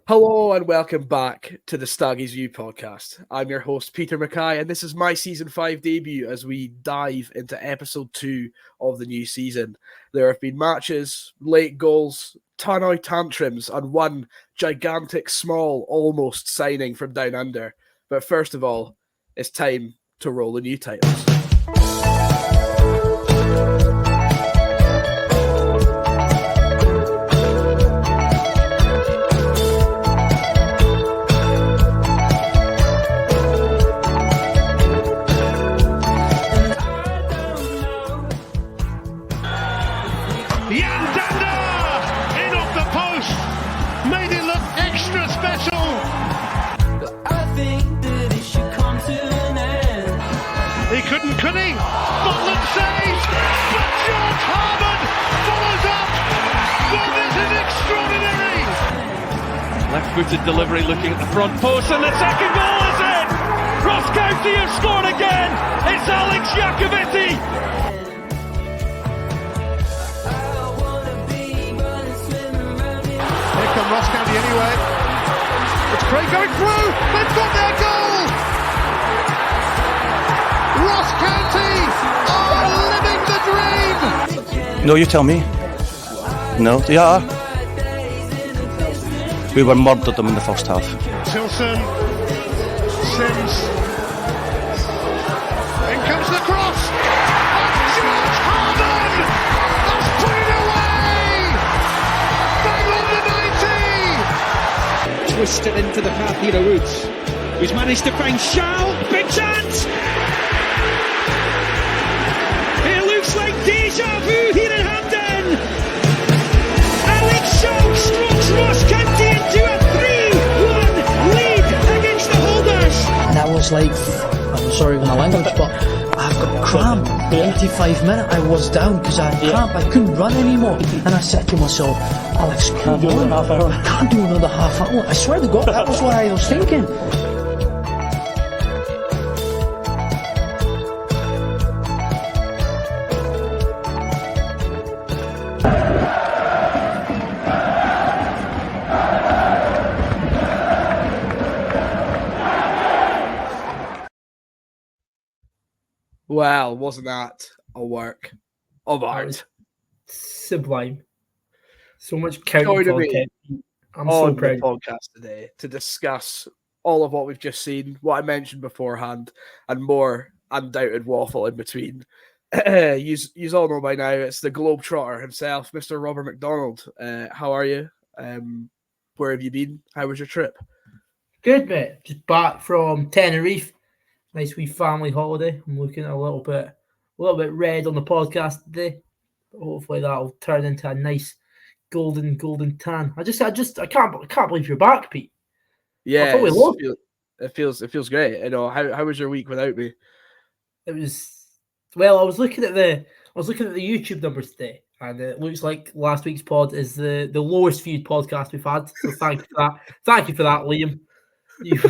Hello and welcome back to the Staggies View podcast. I'm your host, Peter Mackay, and this is my Season 5 debut as we dive into Episode 2 of the new season. There have been matches, late goals, Tannoy tantrums, and one gigantic, small, almost signing from down under. But first of all, it's time to roll the new titles. Could he? Butland saves, but George Harmon follows up. Well, this is extraordinary. Left-footed delivery looking at the front post, and the second goal is in. Ross County have scored again. It's Alex Iacovitti. Here come Ross County anyway. It's Craig going through. They've got their goal. Ross County are living the dream! No, you tell me. No, they are. We were murdered them in the first half. Tilson, Sims, in comes the cross, and George Harmon has put it away! Bang on the 90! Twisted into the path, Peter Woods, who's managed to find Shaw, big chance! Like deja vu here in Hampden. Alex Shaw strokes Ross County into a 3-1 lead against the holders. And I was like, I'm sorry for my language, but I've got cramp. 85 minutes I was down because I had cramp. I couldn't run anymore. And I said to myself, Alex, can't do another half hour. I can't do another half hour. I swear to God, that was what I was thinking. Well, wasn't that a work of art? Sublime. So much county content. I'm so proud. The podcast today to discuss all of what we've just seen, what I mentioned beforehand, and more undoubted waffle in between. You all know by now it's the Globetrotter himself, Mr. Robert McDonald. How are you? Where have you been? How was your trip? Good, mate. Just back from Tenerife. Nice wee family holiday. I'm looking a little bit red on the podcast today. But hopefully that'll turn into a nice golden tan. I can't believe you're back, Pete. Yeah, it feels great. You know, how was your week without me? It was I was looking at the YouTube numbers today, and it looks like last week's pod is the lowest viewed podcast we've had. So thank you for that. Thank you for that, Liam. You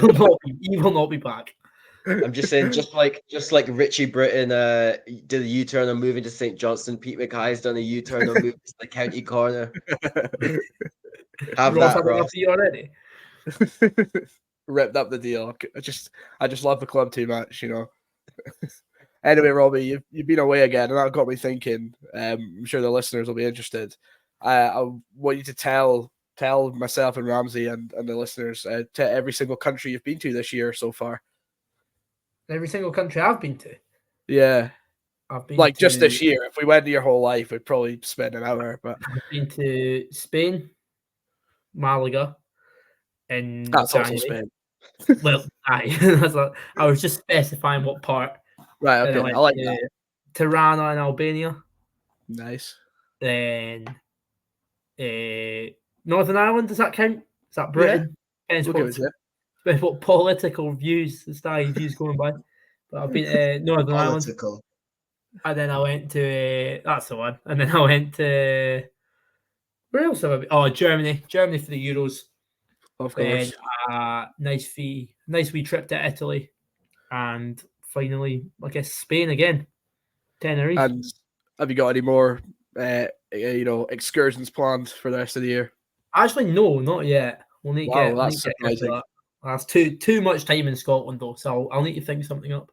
will not be back. I'm just saying, just like Richie Britton did a U-turn on moving to St. Johnston, Pete Mackay's done a U-turn on moving to the county corner. Have Ross, that, Ross. you already? Ripped up the deal. I just love the club too much, you know. Anyway, Robbie, you've been away again, and that got me thinking. I'm sure the listeners will be interested. I want you to tell myself and Ramsay and the listeners to every single country you've been to this year so far. Every single country I've been to. Yeah. I've been like just this year. If we went to your whole life, we'd probably spend an hour. But I've been to Spain, Malaga, and that's also Spain. Well, I was just specifying what part. Right, okay. I like that. Tirana in Albania. Nice. Then Northern Ireland, does that count? Is that Britain? Yeah. Depends what political views, the style views going by. But I've been to Northern Ireland. And then I went to that's the one. And then I went to where else have I been? Oh, Germany for the Euros. Of course. Then nice wee trip to Italy, and finally, I guess Spain again, Tenerife. And have you got any more, excursions planned for the rest of the year? Actually, no, not yet. We'll need to Wow, get, that's need to get into surprising. that. That's too much time in Scotland though, so I'll need to think something up.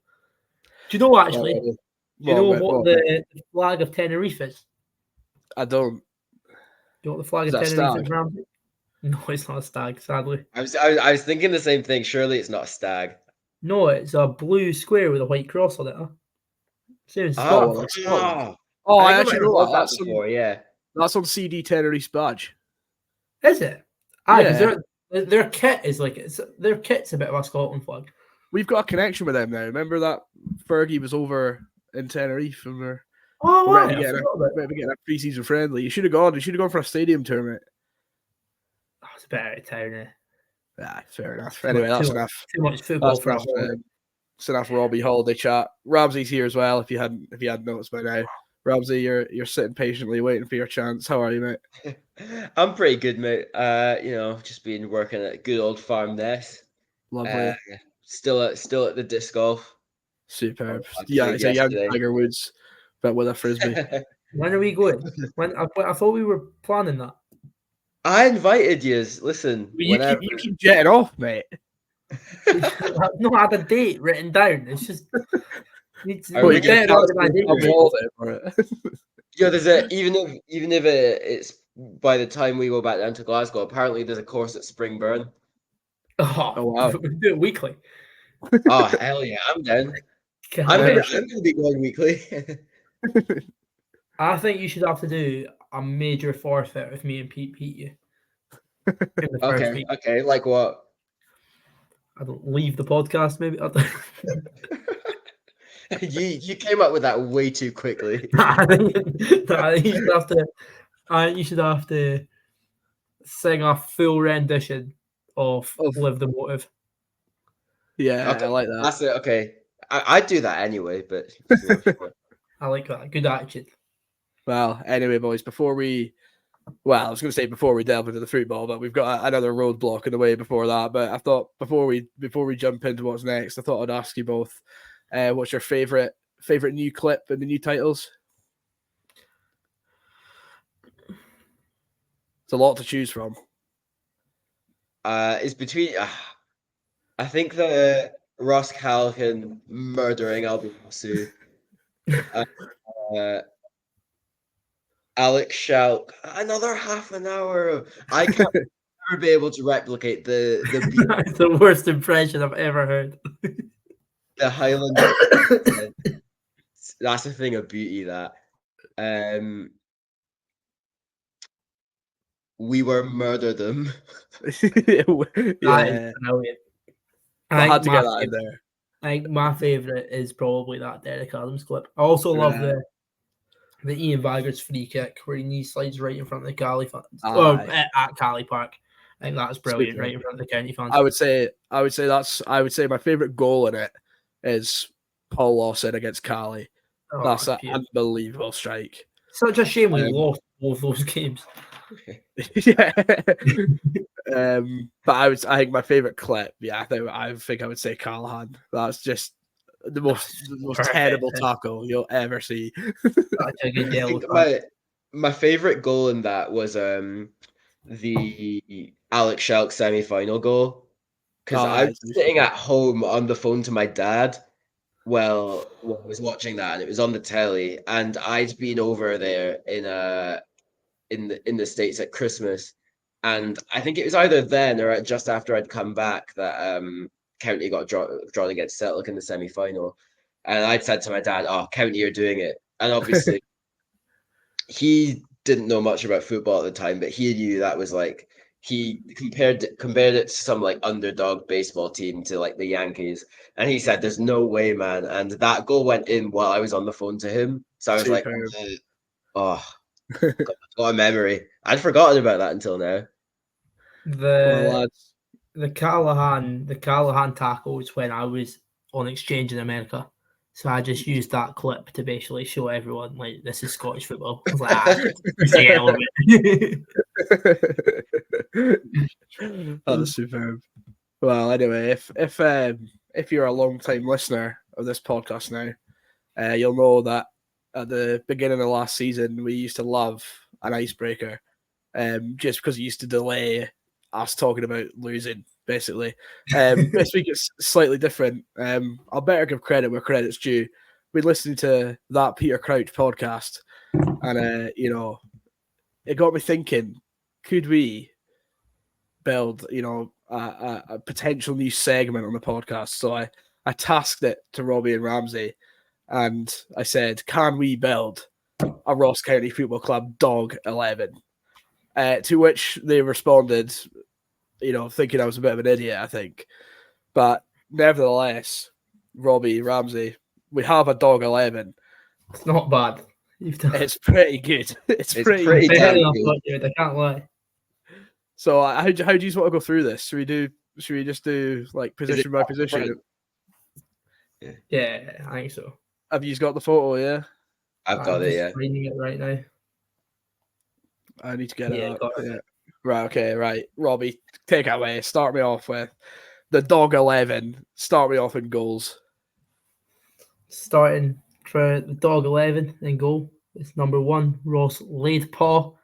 Do you know actually? Do you know what the flag of Tenerife is? I don't. Do you know what the flag Is of that a Tenerife stag? is, Ramsay? No, it's not a stag, sadly. I was thinking the same thing. Surely it's not a stag. No, it's a blue square with a white cross on it. Huh? Same as Oh, Scotland. like Scotland. oh. Oh, I I think I actually might have know heard that. that before. Yeah. That's on CD Tenerife's badge. Is it? Because Yeah. their kit is like their kit's a bit of a Scotland flag. We've got a connection with them now. Remember that Fergie was over in Tenerife and we're Oh, meant to be getting a pre-season friendly. You should have gone. You should have gone for a stadium tournament. Oh, it's better out of town. Eh? Ah, fair enough. Anyway, that's enough. Too much football for us. It's enough Robbie holiday chat. Ramsay's here as well. If you hadn't noticed by now, Ramsay, you're sitting patiently waiting for your chance. How are you, mate? I'm pretty good, mate. Just been working at good old Farm Nest. Lovely. Still at the disc golf. Superb. I Yeah, played it's a young yesterday. Tiger Woods, but with a frisbee. When are we going? I thought we were planning that. I invited yous. Listen, You keep jetting off, mate. I've not had a date written down. It's just Are we gonna cancel for it? even if it's by the time we go back down to Glasgow, apparently there's a course at Springburn. Oh wow. We do it weekly. Oh hell yeah, I'm down. I'm gonna be going weekly. I think you should have to do a major forfeit if me and Pete beat you. Okay, like what? I don't leave the podcast, maybe. You came up with that way too quickly. I think you should have to sing a full rendition of "Live the Motive." Yeah, okay. I like that. That's it. Okay, I'd do that anyway, but I like that. Good attitude. Well, anyway, boys, before we delve into the football, but we've got another roadblock in the way before that. But I thought before we jump into what's next, I thought I'd ask you both, what's your favorite new clip in the new titles? It's a lot to choose from. It's between. I think the Ross Callaghan murdering Albion Alex Schalk, another half an hour. I can't ever be able to replicate the That's the worst impression I've ever heard. The Highland. That's a thing of beauty. That we were murder them. Yeah, I had to get that in there. I think my favourite is probably that Derek Adams clip. I also love the Ian Vigurs free kick where he knee slides right in front of the Cali fans. At Cali Park. I think that's brilliant, right in front of the county fans. I would say my favourite goal in it is Paul Lawson against Cali. That's an unbelievable strike. Such a shame we lost both those games. Yeah. But I think my favourite clip, I think I would say Callahan. That's just the most terrible tackle you'll ever see. My favourite goal in that was the Alex Schalk semi-final goal, because I was sitting at home on the phone to my dad while I was watching that, and it was on the telly, and I'd been over there in the States at Christmas, and I think it was either then or just after I'd come back that County got drawn against Celtic in the semi-final, and I'd said to my dad, "Oh, County are doing it," and obviously he didn't know much about football at the time, but he knew that was like, he compared it to some like underdog baseball team to like the Yankees, and he said, "There's no way, man." And that goal went in while I was on the phone to him, so I was like, "Oh, got a memory." I'd forgotten about that until now. The Callahan tackles when I was on exchange in America. So I just used that clip to basically show everyone, like, this is Scottish football. I was like, That's superb. Well, anyway, if you're a long time listener of this podcast now, you'll know that at the beginning of last season we used to love an icebreaker, just because it used to delay us talking about losing, basically. This week it's slightly different. I'll better give credit where credit's due. We listened to that Peter Crouch podcast, and it got me thinking: could we build, a potential new segment on the podcast? So I tasked it to Robbie and Ramsay, and I said, "Can we build a Ross County Football Club Dog 11?" To which they responded, thinking I was a bit of an idiot, I think. But nevertheless, Robbie, Ramsay, we have a Dog 11. It's not bad. It's pretty good. It's pretty damn good. I can't lie. So how do you want to go through this? Should we just do like position by position? Yeah, I think so. Have you got the photo? Yeah, I've got it. Yeah, reading it right now. I need to get it up. Got it. Yeah. Right. Okay. Right. Robbie, take it away. Start me off with the Dog 11. Start me off in goals. Starting for the Dog 11 in goal. It's number 1, Ross Laidpaw.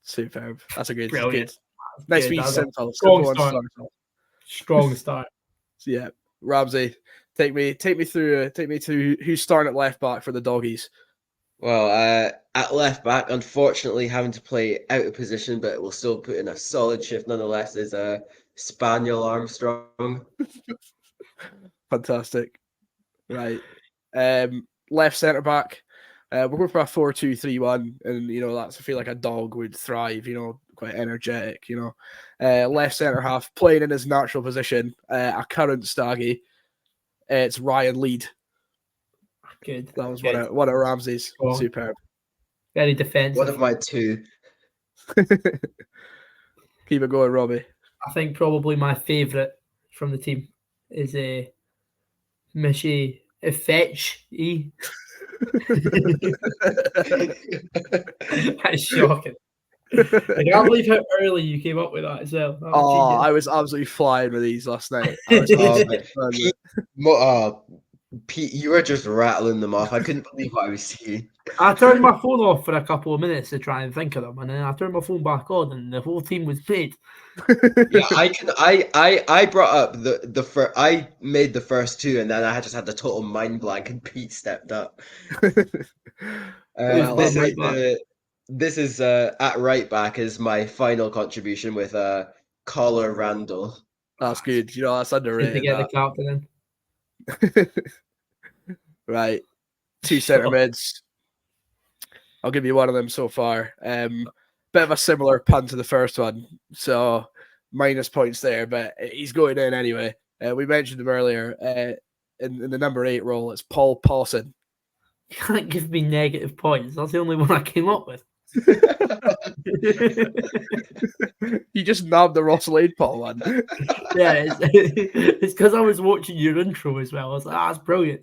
Superb. That's a good. Brilliant. Good. Nice wee simple. Strong start. Yeah. Ramsay, take me through who's starting at left back for the Doggies. Well, at left back, unfortunately having to play out of position, but we'll still put in a solid shift nonetheless, is Spaniel Armstrong. Fantastic. Right. Left centre back. We're going for a 4-2-3-1, and that's, I feel like a dog would thrive. Quite energetic. Left centre half, playing in his natural position. A current Staggy. It's Ryan Lead. Good. That was one of Ramsay's. Oh. Superb. Very defensive. One of my two. Keep it going, Robbie. I think probably my favourite from the team is Michi Fetch. That's shocking. I can't believe how early you came up with that as well. I was absolutely flying with these last night. Pete, you were just rattling them off. I couldn't believe what I was seeing. I turned my phone off for a couple of minutes to try and think of them, and then I turned my phone back on, and the whole team was played. Yeah, I brought up the first. I made the first two, and then I just had the total mind blank, and Pete stepped up. This is at right back is my final contribution with Collar Randall. That's good. That's underrated. To get the captain in. Right, 2 centre mids. I'll give you one of them so far. Bit of a similar pun to the first one, so minus points there, but he's going in anyway. We mentioned him earlier. In the number 8 role, it's Paul Pawson. You can't give me negative points. That's the only one I came up with. You just nabbed the Ross Laidpaw one. Yeah, it's because I was watching your intro as well. I was like, that's brilliant.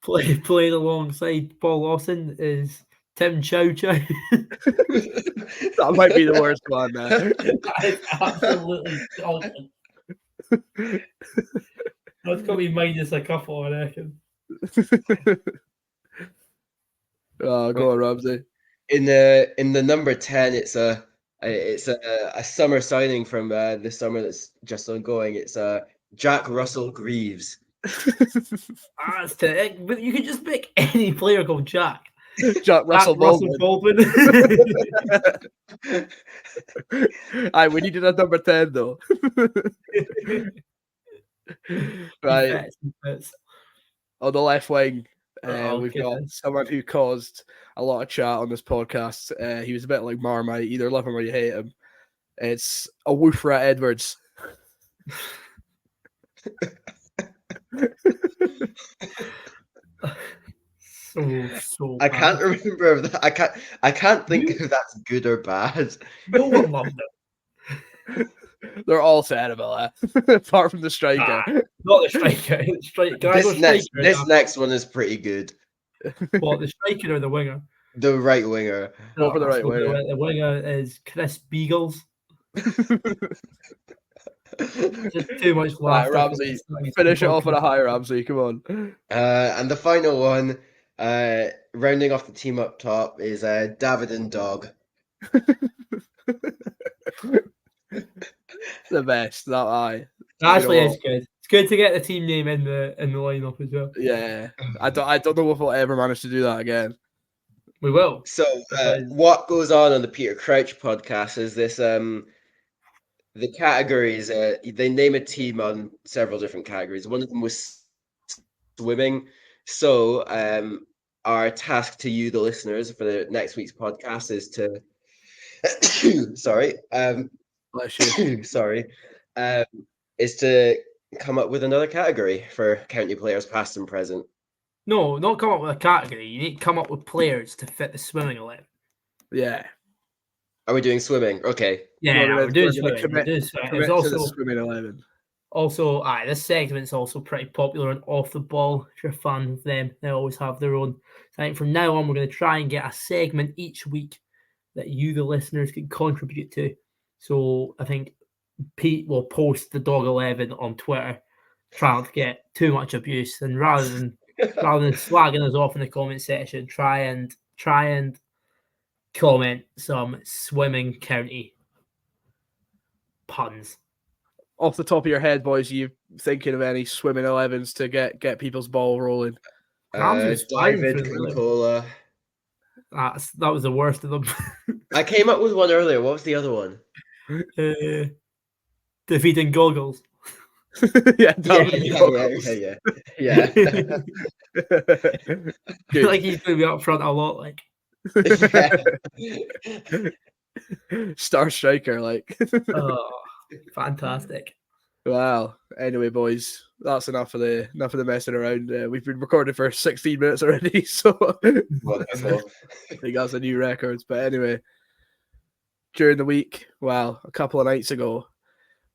Playing alongside Paul Lawson is Tim Chow Chow. That might be the worst one. That is absolutely awesome. That's got me minus a couple, I reckon. Go on, Ramsay. In the number 10, it's a summer signing from this summer that's just ongoing. It's Jack Russell Greaves. But you could just pick any player called Jack. Jack Russell Baldwin. We needed a number 10 though. Right. On the left wing, we've got someone who caused a lot of chat on this podcast. He was a bit like Marmite, either love him or you hate him. It's a Woofra Edwards. So I can't remember if that. I can't think if that's good or bad. No one loved it. They're all terrible, apart from the striker. Not the striker. This next one is pretty good. What, the striker or the winger? The right winger. Go for the right winger. The winger is Chris Beagles. Just too much laughter. Right, Ramsay, finish it off with a high, Ramsay. Come on. And the final one, rounding off the team up top, is David and Dog. The best, that I. Actually, You know it's good. It's good to get the team name in the lineup as well. Yeah, I don't know if we'll ever manage to do that again. We will. So, what goes on the Peter Crouch podcast is this the categories, they name a team on several different categories. One of them was swimming. So, our task to you, the listeners, for the next week's podcast is to, sorry, Bless you. sorry, is to come up with another category for county players, past and present. No, not come up with a category. You need to come up with players to fit the swimming 11. Yeah. Are we doing swimming? Okay. Yeah, we're doing swimming. Commit It's to the swimming 11. Also, this segment's also pretty popular on Off the Ball. If you're a fan of them, they always have their own. So I think from now on, we're going to try and get a segment each week that you, the listeners, can contribute to. So I think Pete will post the Dog 11 on Twitter, trying to get too much abuse, and rather than slagging us off in the comment section, try and comment some swimming county puns. Off the top of your head, boys, you thinking of any swimming 11s to get people's ball rolling? David Concola. That was the worst of them. I came up with one earlier. What was the other one? Defeating Goggles. yeah. Like he's going to be up front a lot, like. Star striker, like. Oh, fantastic. Wow. Anyway, boys, that's enough of the messing around. We've been recording for 16 minutes already, so wonderful. I think that's a new record. But anyway, during the week, well, a couple of nights ago,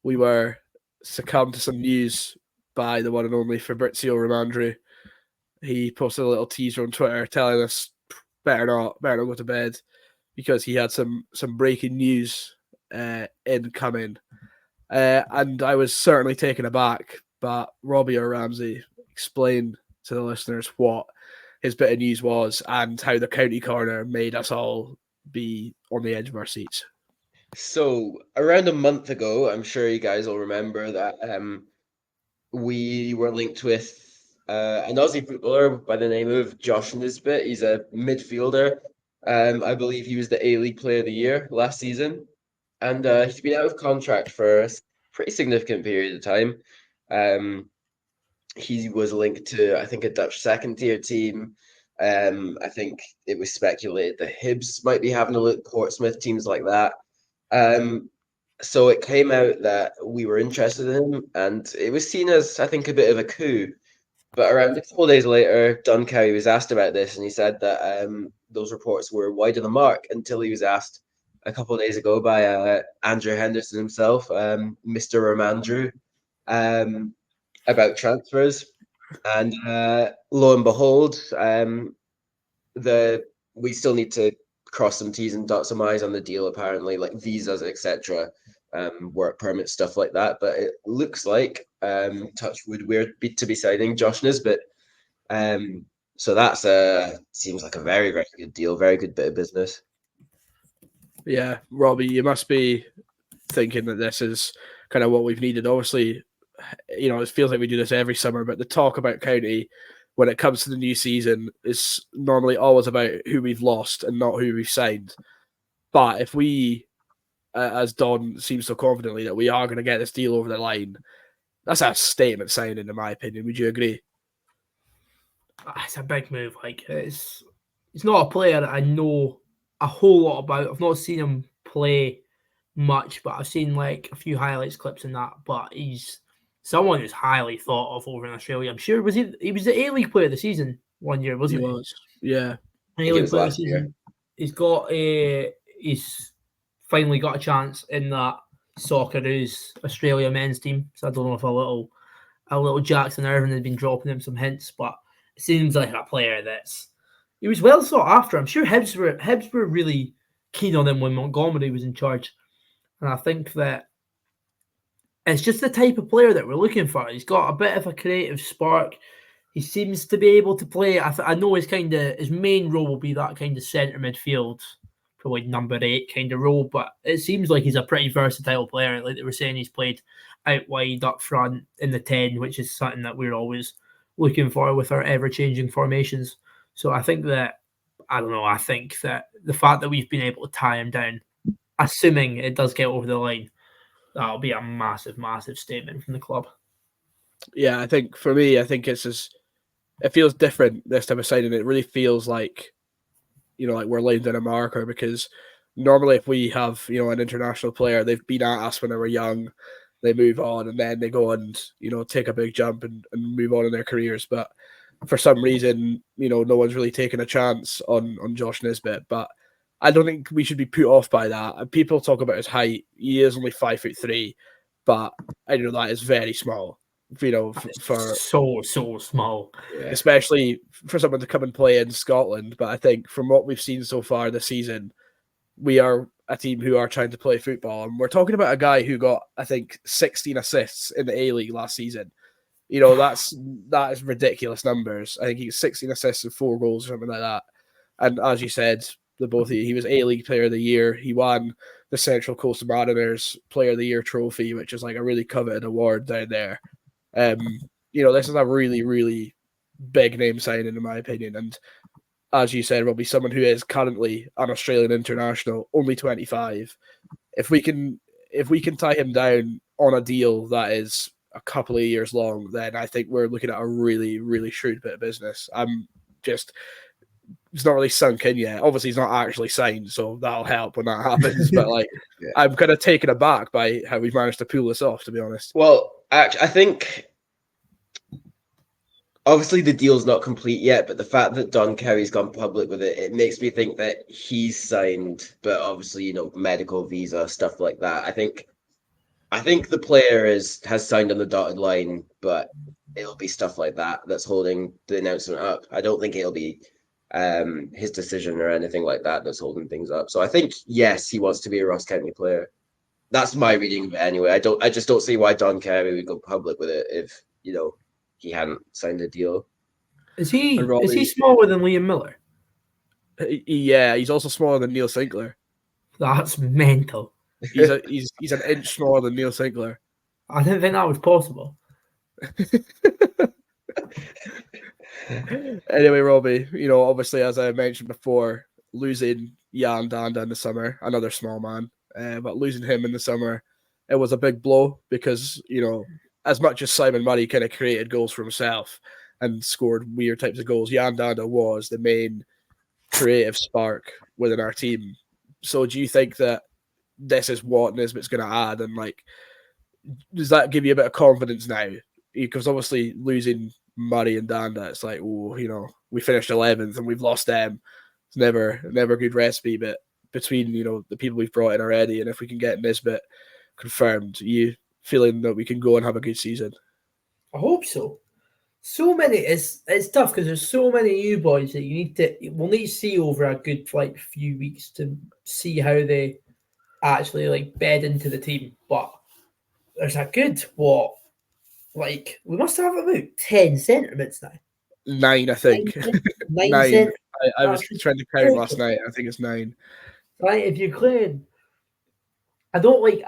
we were succumbed to some news by the one and only Fabrizio Romandri. He posted a little teaser on Twitter telling us better not go to bed because he had some breaking news incoming. And I was certainly taken aback, but Robbie or Ramsay explained to the listeners what his bit of news was and how the county corner made us all be on the edge of our seats. So around a month ago, I'm sure you guys will remember that we were linked with an Aussie footballer by the name of Joshua Nisbet. He's a midfielder. I believe he was the A-League Player of the Year last season. And he's been out of contract for a pretty significant period of time. He was linked to, I think, a Dutch second-tier team. I think it was speculated that Hibs might be having a look, Portsmouth, teams like that. So it came out that we were interested in him, and it was seen as, I think, a bit of a coup. But around a couple of days later, Don Cowie was asked about this, and he said that those reports were wide of the mark until he was asked a couple of days ago by Andrew Henderson himself, Mr. Romandrew, about transfers. And lo and behold, we still need to cross some T's and dot some I's on the deal, apparently, like visas, etc., work permits, stuff like that. But it looks like, touchwood, we're to be signing Josh Nisbet. So that's seems like a very, very good deal, very good bit of business. Yeah, Robbie, you must be thinking that this is kind of what we've needed. Obviously, you know, it feels like we do this every summer, but the talk about county when it comes to the new season is normally always about who we've lost and not who we've signed. But if we, as Don seems so confidently, that we are going to get this deal over the line, that's a statement signing, in my opinion. Would you agree? It's a big move. Like it's not a player that I know a whole lot about. I've not seen him play much, but I've seen like a few highlights clips in that. But he's someone who's highly thought of over in Australia. I'm sure he was the A-League Player of the Season one year, wasn't he? He was, yeah. A-League Player of the Season. He's finally got a chance in that Socceroos Australia men's team. So I don't know if a little Jackson Irvine had been dropping him some hints, but it seems like a player he was well sought after. I'm sure Hibs were really keen on him when Montgomery was in charge. And I think that it's just the type of player that we're looking for. He's got a bit of a creative spark. He seems to be able to play. I know his main role will be that kind of centre midfield probably number 8 kind of role, but it seems like he's a pretty versatile player. Like they were saying, he's played out wide, up front, in the 10, which is something that we're always looking for with our ever-changing formations. So I think that the fact that we've been able to tie him down, assuming it does get over the line, that'll be a massive, massive statement from the club. Yeah, I think for me, it feels different this time of signing. It really feels like, like we're laying down a marker, because normally if we have, an international player, they've been at us when they were young, they move on, and then they go and, take a big jump and move on in their careers. But for some reason, no one's really taken a chance on Josh Nisbet. But I don't think we should be put off by that. And people talk about his height. He is only 5'3", but I know that is very small. For so small, especially for someone to come and play in Scotland. But I think from what we've seen so far this season, we are a team who are trying to play football, and we're talking about a guy who got, I think, 16 assists in the A-League last season. That is ridiculous numbers. I think he got 16 assists and 4 goals or something like that. And as you said, the both of you, he was A-League Player of the Year. He won the Central Coast Mariners Player of the Year trophy, which is like a really coveted award down there. This is a really, really big name signing in my opinion. And as you said, Robbie, someone who is currently an Australian international, only 25. If we can tie him down on a deal that is a couple of years long, then I think we're looking at a really, really shrewd bit of business. It's not really sunk in yet. Obviously, he's not actually signed, so that'll help when that happens. But yeah. I'm kind of taken aback by how we've managed to pull this off, to be honest. Well, actually, I think obviously the deal's not complete yet, but the fact that Don Kerry's gone public with it makes me think that he's signed. But obviously, medical visa, stuff like that. I think the player has signed on the dotted line, but it'll be stuff like that that's holding the announcement up. I don't think it'll be his decision or anything like that that's holding things up. So I think, yes, he wants to be a Ross County player. That's my reading of it anyway. I just don't see why Don Kerry would go public with it if, he hadn't signed a deal. Is he smaller than Liam Miller? Yeah, he's also smaller than Neil Sinclair. That's mental. He's an inch smaller than Neil Sinclair. I didn't think that was possible. Anyway, Robbie, obviously, as I mentioned before, losing Jan Danda in the summer, another small man, but losing him in the summer, it was a big blow because, as much as Simon Murray kind of created goals for himself and scored weird types of goals, Jan Danda was the main creative spark within our team. So do you think that this is what Nisbet's going to add? And does that give you a bit of confidence now? Because obviously losing Murray and Danda, it's like, we finished 11th and we've lost them. It's never a good recipe. But between, the people we've brought in already, and if we can get Nisbet confirmed, you feeling that we can go and have a good season? I hope so. So many, it's tough because there's so many new boys that we'll need to see over a good few weeks to see how they actually bed into the team. But there's a good we must have about 10 centre mids now. 9, I think. 9. I was trying to count last night. I think it's 9. Right, if you're clearing, I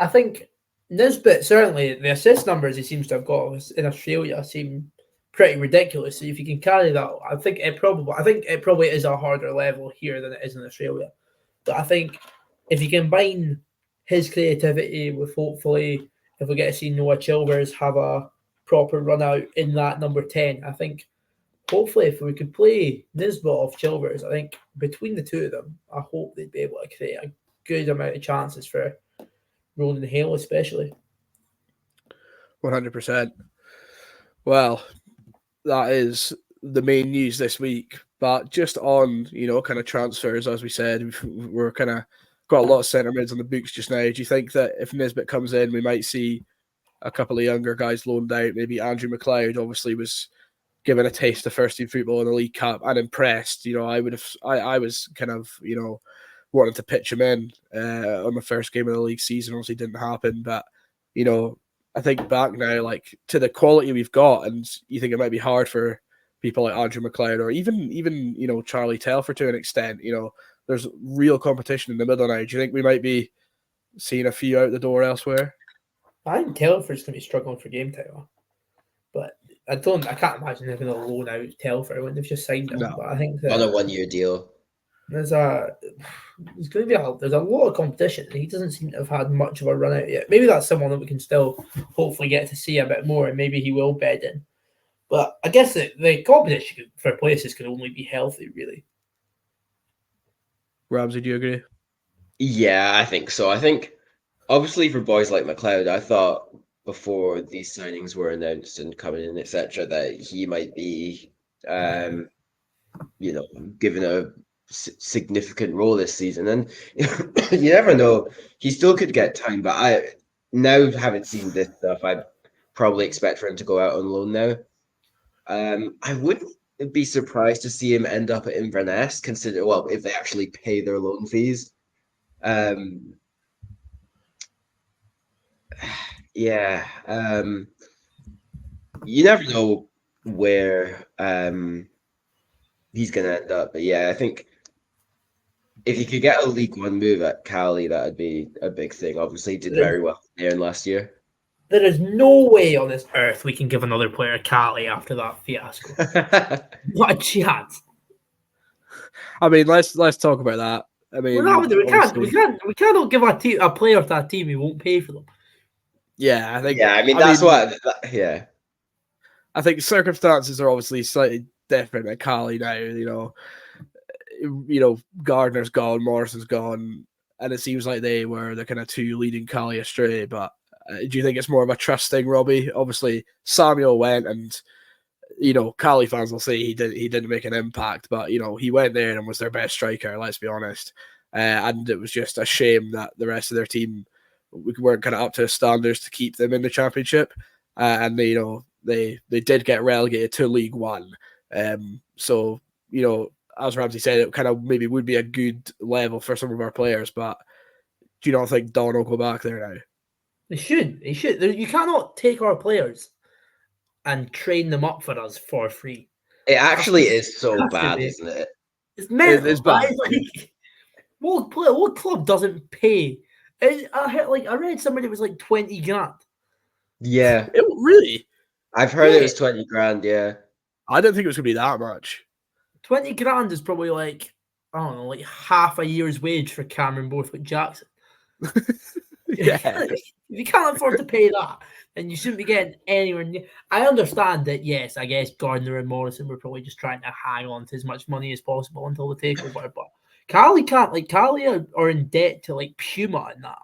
think Nisbet, certainly the assist numbers he seems to have got in Australia seem pretty ridiculous. So if you can carry that, I think it probably is a harder level here than it is in Australia. But I think if you combine his creativity with, hopefully, if we get to see Noah Chilvers have a proper run out in that number 10, I think hopefully if we could play Nisbet off Chilvers, I think between the two of them, I hope they'd be able to create a good amount of chances for Ronan Hale especially. 100%. Well, that is the main news this week. But just on, kind of transfers, as we said, we're kind of got a lot of centre mids on the books just now. Do you think that if Nisbet comes in, we might see a couple of younger guys loaned out? Maybe Andrew McLeod obviously was given a taste of first team football in the League Cup and impressed. I was kind of, wanting to pitch him in on the first game of the league season. Obviously didn't happen, but I think back now, to the quality we've got, and you think it might be hard for people like Andrew McLeod or even Charlie Telfer to an extent, there's real competition in the middle now. Do you think we might be seeing a few out the door elsewhere? I think Telford's going to be struggling for game time, but I can't imagine they're going to loan out Telford when they've just signed him. No. But I think On a 1-year deal. there's a lot of competition. He doesn't seem to have had much of a run out yet. Maybe that's someone that we can still hopefully get to see a bit more, and maybe he will bed in. But I guess the competition for places can only be healthy, really. Ramsay, do you agree? Yeah, I think so. I think, obviously, for boys like McLeod, I thought before these signings were announced and coming in, etc., that he might be, given a significant role this season. And you never know. He still could get time, but I now haven't seen this stuff. I probably expect for him to go out on loan now. I wouldn't be surprised to see him end up at Inverness, if they actually pay their loan fees. You never know where he's going to end up. But yeah, I think if you could get a League One move at Cali, that would be a big thing. Obviously, he did very well there last year. There is no way on this earth we can give another player Cali after that fiasco. What a chance! I mean, let's talk about that. I mean, we cannot give a player to a team who won't pay for them. Yeah, I think. Yeah, I think circumstances are obviously slightly different at Cali now. You know, Gardner's gone, Morrison's gone, and it seems like they were the kind of two leading Cali astray. But do you think it's more of a trust thing, Robbie? Obviously, Samuel went, and Cali fans will say he didn't make an impact, but he went there and was their best striker. Let's be honest, and it was just a shame that the rest of their team weren't kind of up to standards to keep them in the championship, and they did get relegated to League One. So as Ramsay said, it kind of maybe would be a good level for some of our players, but do you not think Don will go back there now? He should. You cannot take our players and train them up for us for free. It actually is so bad, isn't it? It's mental. It's bad. What club doesn't pay? I read somebody was like 20 grand. Yeah. Really? I've heard it was 20 grand, yeah. I didn't think it was going to be that much. 20 grand is probably like half a year's wage for Cameron Borthwick Jackson. Yeah. If you can't afford to pay that, then you shouldn't be getting anywhere near. I understand that, yes, I guess Gardner and Morrison were probably just trying to hang on to as much money as possible until the takeover, but Cali can't. Cali are in debt to Puma and that.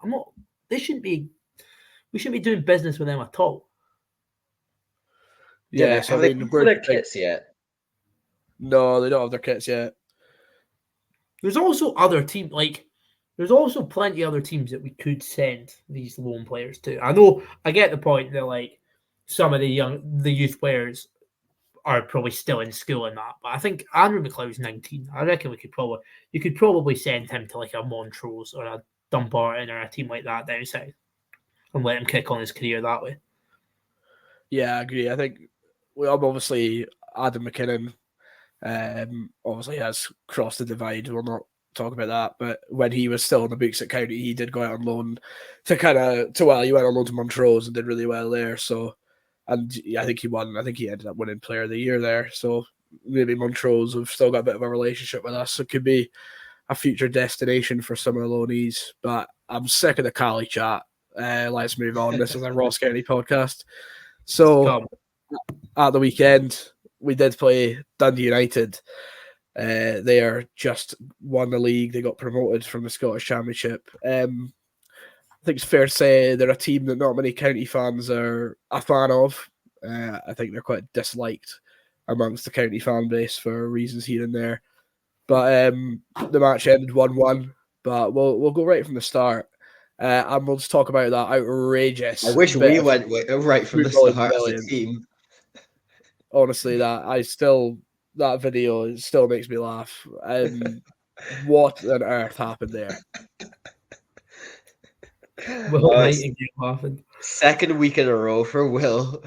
We shouldn't be doing business with them at all. Yeah, so have they got their kits yet? No, they don't have their kits yet. There's also other teams, there's also plenty of other teams that we could send these loan players to. I get the point that some of the youth players are probably still in school and that, but I think Andrew McLeod's 19. I reckon you could probably send him to a Montrose or a Dumbarton or a team like that down south and let him kick on his career that way. Yeah, I agree. I think obviously Adam McKinnon obviously has crossed the divide. We'll not talk about that, but when he was still in the books at County, he did go out on loan he went on loan to Montrose and did really well there. So, and I think he won. I think he ended up winning Player of the Year there. So maybe Montrose have still got a bit of a relationship with us. So it could be a future destination for some of the loanees. But I'm sick of the Cali chat. Let's move on. This is a Ross County podcast. So at the weekend, we did play Dundee United. They are just won the league. They got promoted from the Scottish Championship. I think it's fair to say they're a team that not many county fans are a fan of. I think they're quite disliked amongst the county fan base for reasons here and there. But the match ended 1-1. But we'll go right from the start. And we'll just talk about that outrageous. I wish we went right from the start as a team. Honestly, that video still makes me laugh. What on earth happened there? Laughing. Second week in a row for Will.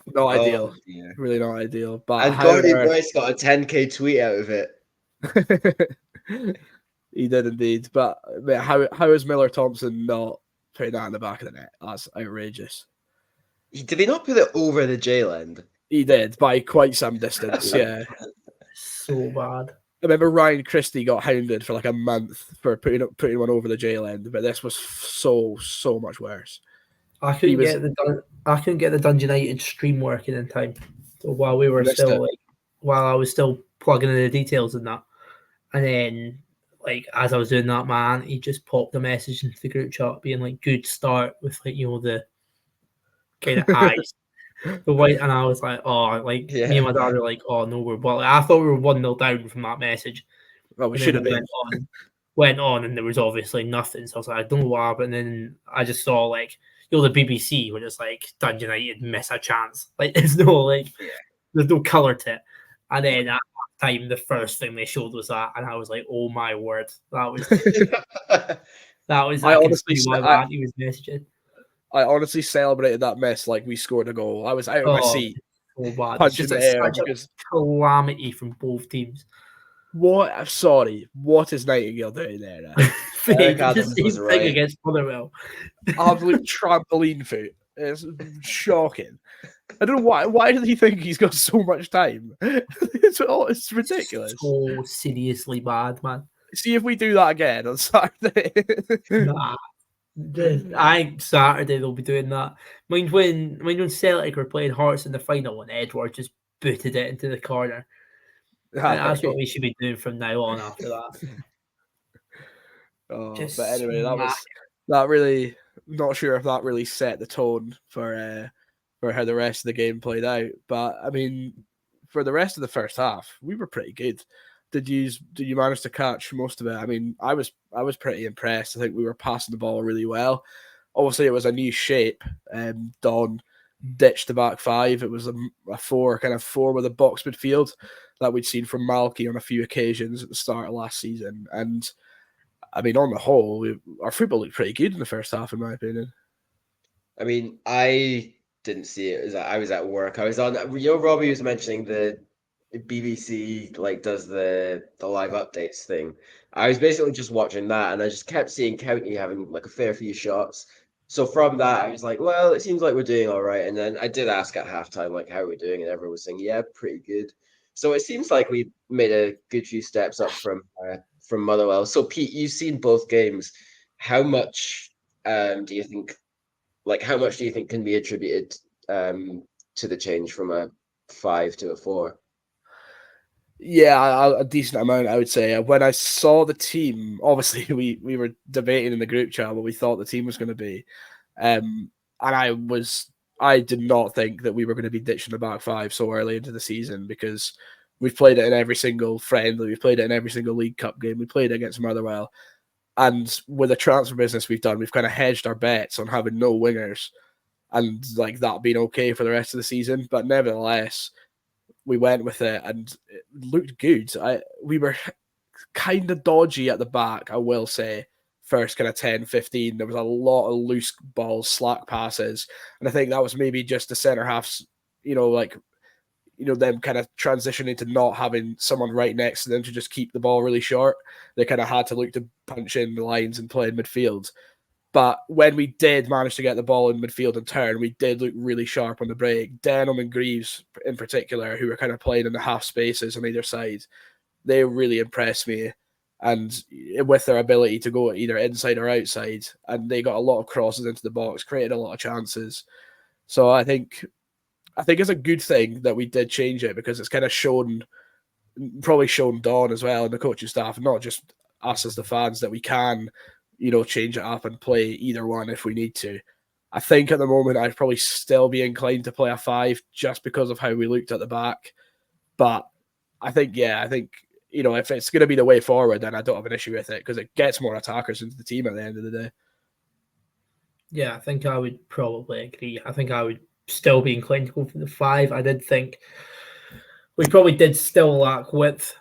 Not ideal. Dear. Really not ideal. But And Gordy however, Boyce got a 10k tweet out of it. he did indeed. But mate, how is Miller Thompson not putting that in the back of the net? That's outrageous. Did he not put it over the jail end? He did by quite some distance. Yeah. So bad. I remember Ryan Christie got hounded for like a month for putting one over the jail end, but this was so much worse. I couldn't get the Dungeon United stream working in time. So while we were while I was still plugging in the details and that, and then like as I was doing that, man, he just popped a message into the group chat being like, "Good start," with like the kind of eyes, the white, and I was like, "Oh," like me and my dad were like, "Oh no, we're well." I thought we were 1-0 down from that message. Well, we should have been. Went on, and there was obviously nothing. So I was like, I don't know what happened. And then I just saw like the BBC where it's like Dungeon United miss a chance. Like there's no colour to it. And then at that time, the first thing they showed was that, and I was like, oh my word, that was. I honestly why he was messaging. I honestly celebrated that miss like we scored a goal. I was out of my seat, so bad. Punching the air because calamity from both teams. What? Sorry, what is Nightingale doing there? He's right against Motherwell. Absolute trampoline foot. It's shocking. I don't know why. Why does he think he's got so much time? It's ridiculous. So seriously bad, man. See if we do that again on Saturday. Nah. I think Saturday they'll be doing that. Mind when Celtic were playing Hearts in the final and Edward just booted it into the corner. That's what we should be doing from now on after that. But anyway, that really, not sure if that really set the tone for how the rest of the game played out. But I mean, for the rest of the first half, we were pretty good. Did you manage to catch most of it? I mean, I was pretty impressed. I think we were passing the ball really well. Obviously, it was a new shape. Don ditched the back five. It was a four with a box midfield that we'd seen from Malky on a few occasions at the start of last season. And I mean, on the whole, our football looked pretty good in the first half, in my opinion. I mean, I didn't see it. I was at work. I was on. Robbie was mentioning the BBC does the live updates thing. I was basically just watching that, and I just kept seeing County having a fair few shots. So from that, I was like, well, it seems like we're doing all right. And then I did ask at halftime, how are we doing? And everyone was saying, yeah, pretty good. So it seems like we made a good few steps up from Motherwell. So Pete, you've seen both games. How much do you think? How much do you think can be attributed to the change from a 5 to a 4? Yeah, a decent amount, I would say. When I saw the team, obviously we were debating in the group chat what we thought the team was going to be, and I did not think that we were going to be ditching the back five so early into the season, because we've played it in every single friendly, we've played it in every single League Cup game, we played it against Motherwell, and with the transfer business we've done, we've kind of hedged our bets on having no wingers, and that being okay for the rest of the season. But nevertheless, we went with it and it looked good. We were kind of dodgy at the back, I will say. First kind of 10, 15, there was a lot of loose balls, slack passes. And I think that was maybe just the centre halves, them kind of transitioning to not having someone right next to them to just keep the ball really short. They kind of had to look to punch in the lines and play in midfield. But when we did manage to get the ball in midfield and turn, we did look really sharp on the break. Denham and Greaves, in particular, who were kind of playing in the half spaces on either side, they really impressed me. And with their ability to go either inside or outside, and they got a lot of crosses into the box, created a lot of chances. So I think it's a good thing that we did change it, because it's kind of probably shown Don as well and the coaching staff, not just us as the fans, that we can change it up and play either one if we need to. I think at the moment I'd probably still be inclined to play a 5 just because of how we looked at the back. But I think if it's going to be the way forward, then I don't have an issue with it, because it gets more attackers into the team at the end of the day. Yeah, I think I would probably agree. I think I would still be inclined to go for the 5. I did think we probably did still lack width,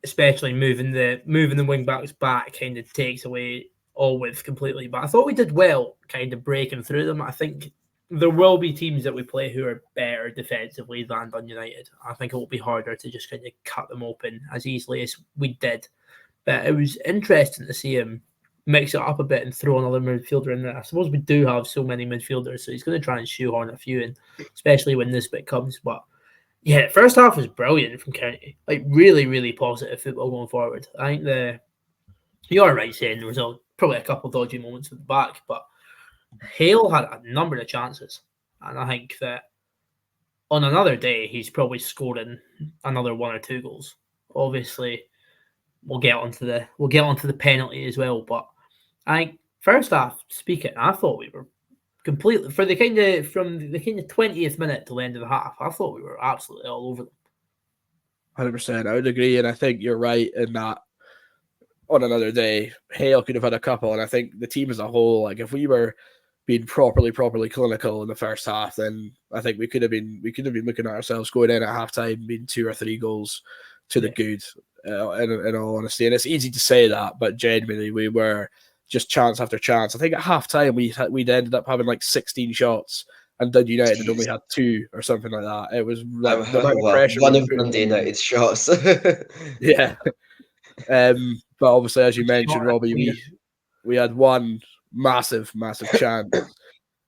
especially moving the wing backs back kind of takes away all width completely. But I thought we did well kind of breaking through them. I think there will be teams that we play who are better defensively than Dundee United. I think it will be harder to just kind of cut them open as easily as we did. But it was interesting to see him mix it up a bit and throw another midfielder in there. I suppose we do have so many midfielders, so he's going to try and shoehorn a few in, especially when this bit comes. But yeah, first half was brilliant from County. Like really, really positive football going forward. I think you are right saying there was probably a couple of dodgy moments at the back, but Hale had a number of chances, and I think that on another day he's probably scoring another 1 or 2 goals. Obviously, we'll get onto the penalty as well, but I think first half speaking, I thought we were completely from the kind of 20th minute to the end of the half. I thought we were absolutely all over them. 100%, I would agree, and I think you're right in that. On another day, Hale could have had a couple, and I think the team as a whole, like if we were being properly clinical in the first half, then I think we could have been looking at ourselves going in at halftime being 2 or 3 goals to the good. In all honesty, and it's easy to say that, but genuinely we were just chance after chance. I think at halftime we'd ended up having like 16 shots, and Dundee United had only had 2 or something like that. It was like the amount of pressure. One of Dundee United's shots. Yeah. But obviously, as you mentioned, Robbie, we had one massive chance.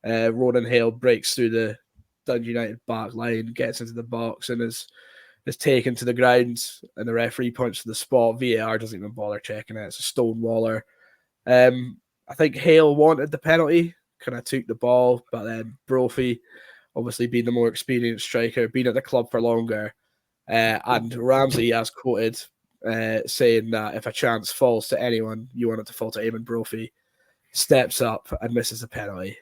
Ronan Hale breaks through the Dundee United back line, gets into the box, and is taken to the ground, and the referee points to the spot. VAR doesn't even bother checking it. It's a stonewaller. I think Hale wanted the penalty, kind of took the ball, but then Brophy, obviously being the more experienced striker, been at the club for longer, and Ramsay, as quoted, saying that if a chance falls to anyone, you want it to fall to Eamon Brophy, steps up and misses a penalty.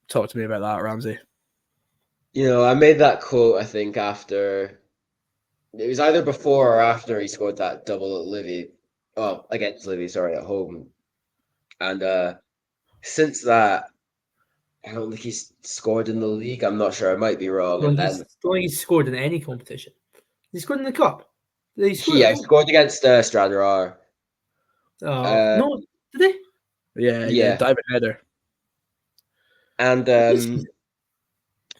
Talk to me about that, Ramsay. I made that quote, I think, after it was either before or after he scored that double at Livy. Oh, against Livy, sorry, at home. And since that, I don't think he's scored in the league. I'm not sure. I might be wrong. I don't think he's scored in any competition. He scored in the cup. He scored against Stranraer. No, did he? Yeah, diving header. And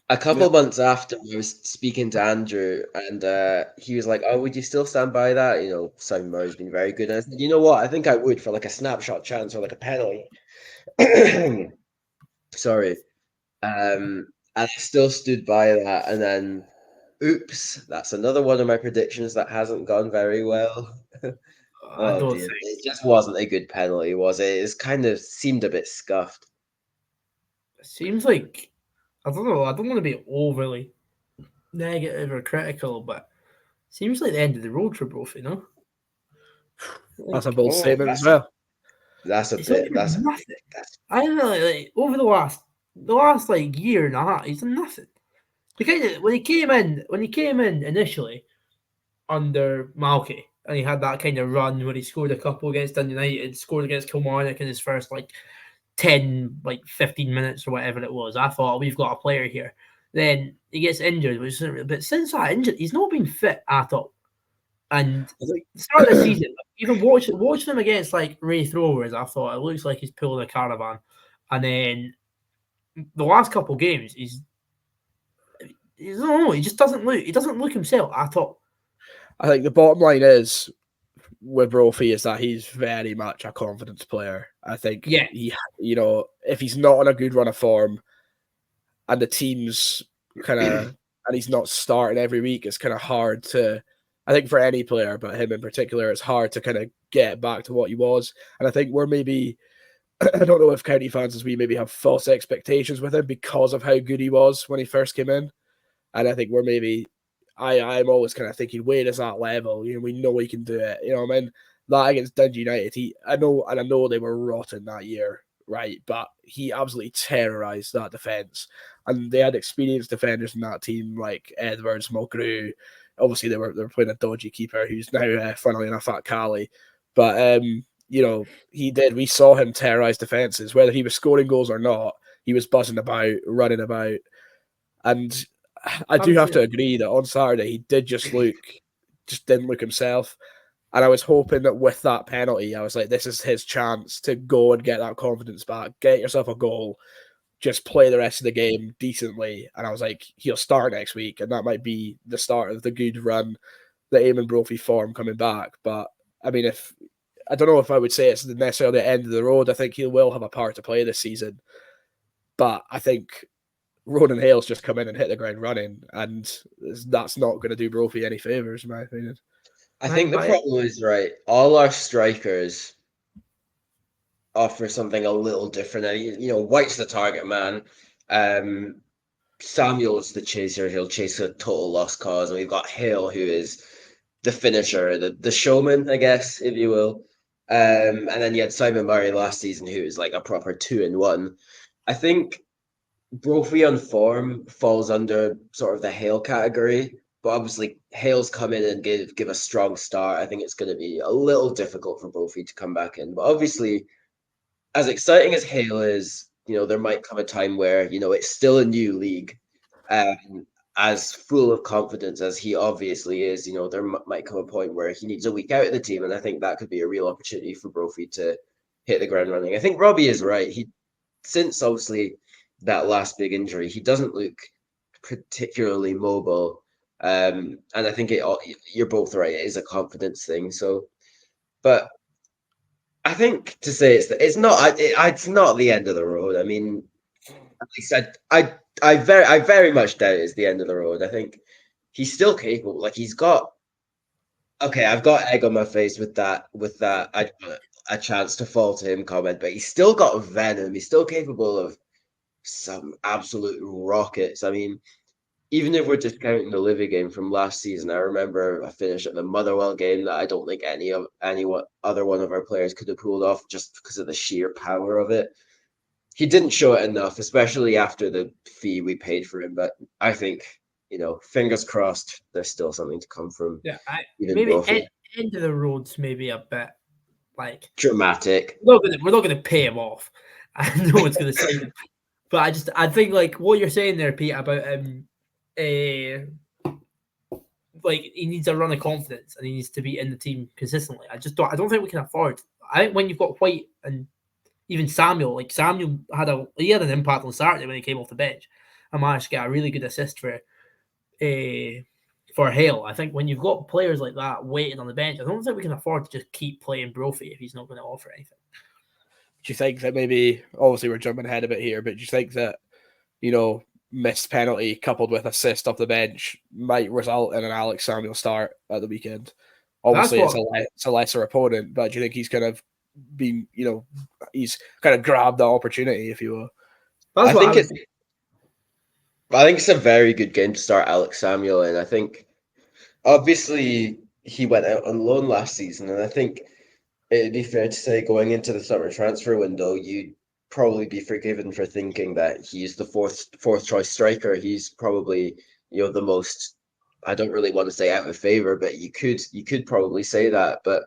a couple of months after, I was speaking to Andrew, and he was like, "Oh, would you still stand by that? Simon Murray's been very good." And I said, "You know what? I think I would for like a snapshot chance or like a penalty." Sorry. And I still stood by that, and then, oops, that's another one of my predictions that hasn't gone very well. I don't think it just wasn't a good penalty, was it? It kind of seemed a bit scuffed. It seems like, I don't know, I don't want to be overly negative or critical, but it seems like the end of the road for Brophy, no? That's a bold statement as well. That's a bit. That's nothing. I don't know, like over the last like year and a half, he's done nothing. Because when he came in initially under Malky, and he had that kind of run where he scored a couple against Dundee United, scored against Kilmarnock in his first 10, 15 minutes or whatever it was. I thought, we've got a player here. Then he gets injured, but since that injury, he's not been fit at all. And the start of the season, even watching him against Ray Throwers, I thought it looks like he's pulling a caravan. And then the last couple of games, he just doesn't look himself at all. I think the bottom line is with Brophy is that he's very much a confidence player. I think he, if he's not on a good run of form and the team's and he's not starting every week, it's kind of hard to, I think for any player, but him in particular, it's hard to kind of get back to what he was. And I think we're maybe, I don't know if County fans as we maybe have false expectations with him because of how good he was when he first came in. And I think we're maybe, I'm always kind of thinking, where is that level? We know he can do it. I mean, that against Dundee United, I know they were rotten that year, right? But he absolutely terrorized that defense, and they had experienced defenders in that team like Edwards, Mulgrew. Obviously, they were playing a dodgy keeper who's now, funnily enough, at Cali. But he did. We saw him terrorize defenses, whether he was scoring goals or not. He was buzzing about, running about, and I do have to agree that on Saturday he just didn't look himself. And I was hoping that with that penalty, I was like, this is his chance to go and get that confidence back, get yourself a goal, just play the rest of the game decently. And I was like, he'll start next week, and that might be the start of the good run, the Eamon Brophy form coming back. But I mean, I don't know if I would say it's necessarily the end of the road. I think he will have a part to play this season. But I think Ronan Hale's just come in and hit the ground running, and that's not going to do Brophy any favours, in my opinion. I think the problem is, right, all our strikers offer something a little different. White's the target man. Samuel's the chaser. He'll chase a total lost cause. And we've got Hale, who is the finisher, the showman, I guess, if you will. And then you had Simon Murray last season, who is like a proper 2-in-1. I think Brophy on form falls under sort of the Hale category, but obviously Hale's come in and give a strong start. I think it's going to be a little difficult for Brophy to come back in. But obviously, as exciting as Hale is, there might come a time where, it's still a new league. As full of confidence as he obviously is, there might come a point where he needs a week out of the team. And I think that could be a real opportunity for Brophy to hit the ground running. I think Robbie is right. Since obviously that last big injury, he doesn't look particularly mobile. And I think you're both right. It is a confidence thing. So, but I think to say it's not the end of the road. I mean, like I said, I very much doubt it's the end of the road. I think he's still capable. Like I've got egg on my face with that. I a chance to fall to him comment, but he's still got venom. He's still capable of some absolute rockets. I mean, even if we're discounting the Livy game from last season, I remember a finish at the Motherwell game that I don't think any other one of our players could have pulled off just because of the sheer power of it. He didn't show it enough, especially after the fee we paid for him. But I think, fingers crossed, there's still something to come from. Yeah, maybe end of the road's maybe a bit like dramatic. We're not going to pay him off. No one's going to sign him. But I think like what you're saying there, Pete, about like he needs a run of confidence and he needs to be in the team consistently. I don't think we can afford. I think when you've got White and even Samuel, like Samuel had an impact on Saturday when he came off the bench and managed to get a really good assist for Hale. I think when you've got players like that waiting on the bench, I don't think we can afford to just keep playing Brophy if he's not going to offer anything. Do you think that maybe, obviously we're jumping ahead a bit here, but do you think that, missed penalty coupled with assist off the bench might result in an Alex Samuel start at the weekend? Obviously, it's a lesser opponent, but do you think he's kind of been, he's kind of grabbed the opportunity, if you will? I think it's a very good game to start Alex Samuel in. I think, obviously, he went out on loan last season, and I think it'd be fair to say going into the summer transfer window, you'd probably be forgiven for thinking that he's the fourth choice striker. He's probably, the most, I don't really want to say out of favor, but you could probably say that. But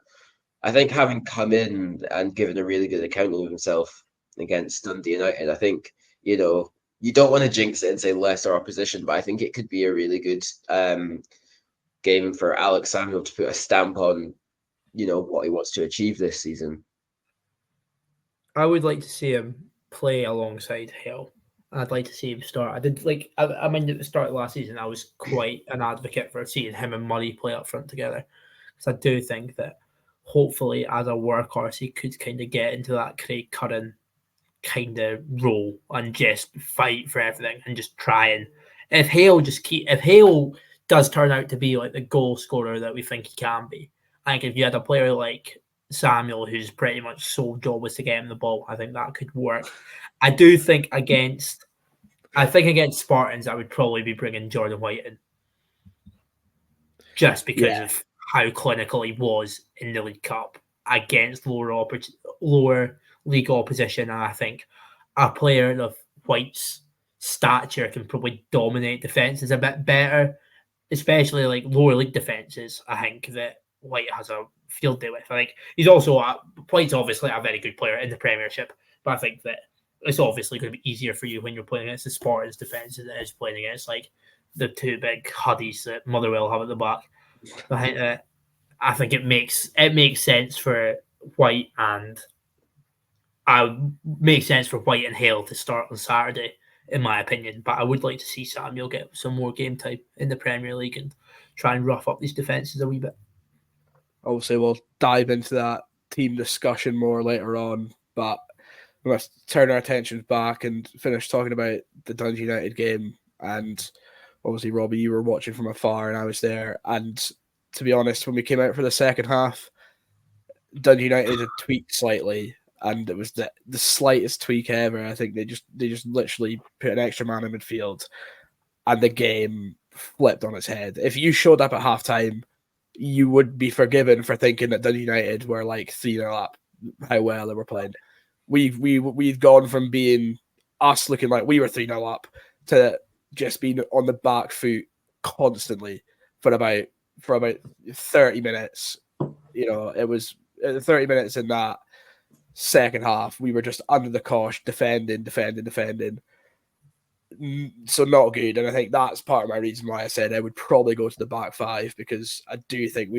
I think having come in and given a really good account of himself against Dundee United, I think, you don't want to jinx it and say lesser opposition, but I think it could be a really good game for Alex Samuel to put a stamp on, what he wants to achieve this season. I would like to see him play alongside Hale. I'd like to see him start. I mean, at the start of last season, I was quite an advocate for seeing him and Murray play up front together. Because I do think that hopefully as a workhorse, he could kind of get into that Craig Curran kind of role and just fight for everything and just try and if Hale does turn out to be like the goal scorer that we think he can be, I think if you had a player like Samuel, who's pretty much sole job was to get him the ball, I think that could work. I do think against Spartans, I would probably be bringing Jordan White in just because of how clinical he was in the League Cup against lower league opposition. And I think a player of White's stature can probably dominate defenses a bit better, especially like lower league defenses. I think that White has a field day with. I think he's also White's obviously a very good player in the Premiership, but I think that it's obviously going to be easier for you when you're playing against the Spartans defence than it is playing against like the two big Huddies that Motherwell have at the back. I think it makes sense for White, and make sense for White and Hale to start on Saturday, in my opinion. But I would like to see Samuel get some more game time in the Premier League and try and rough up these defences a wee bit. Obviously, we'll dive into that team discussion more later on, but we must turn our attention back and finish talking about the Dundee United game. And obviously, Robbie, you were watching from afar and I was there. And to be honest, when we came out for the second half, Dundee United had tweaked slightly, and it was the slightest tweak ever. I think they just literally put an extra man in midfield, and the game flipped on its head. If you showed up at halftime, you would be forgiven for thinking that Dundee United were like 3-0 up, how well they were playing. We've gone from being us looking like we were 3-0 up to just being on the back foot constantly for about 30 minutes. It was 30 minutes in that second half. We were just under the cosh, defending. So not good. And I think that's part of my reason why I said I would probably go to the back five, because I do think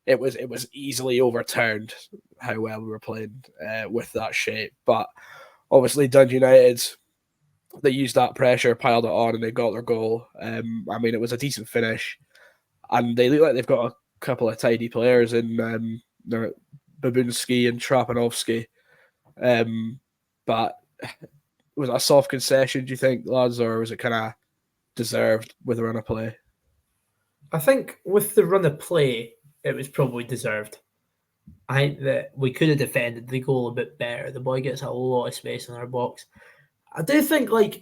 it was easily overturned how well we were playing with that shape. But obviously Dundee United, they used that pressure, piled it on, and they got their goal. It was a decent finish, and they look like they've got a couple of tidy players in their Babunski and Trapanovsky. But was it a soft concession, do you think, lads, or was it kind of deserved with the run of play? I think with the run of play, it was probably deserved. I think that we could have defended the goal a bit better. The boy gets a lot of space in our box. I do think, I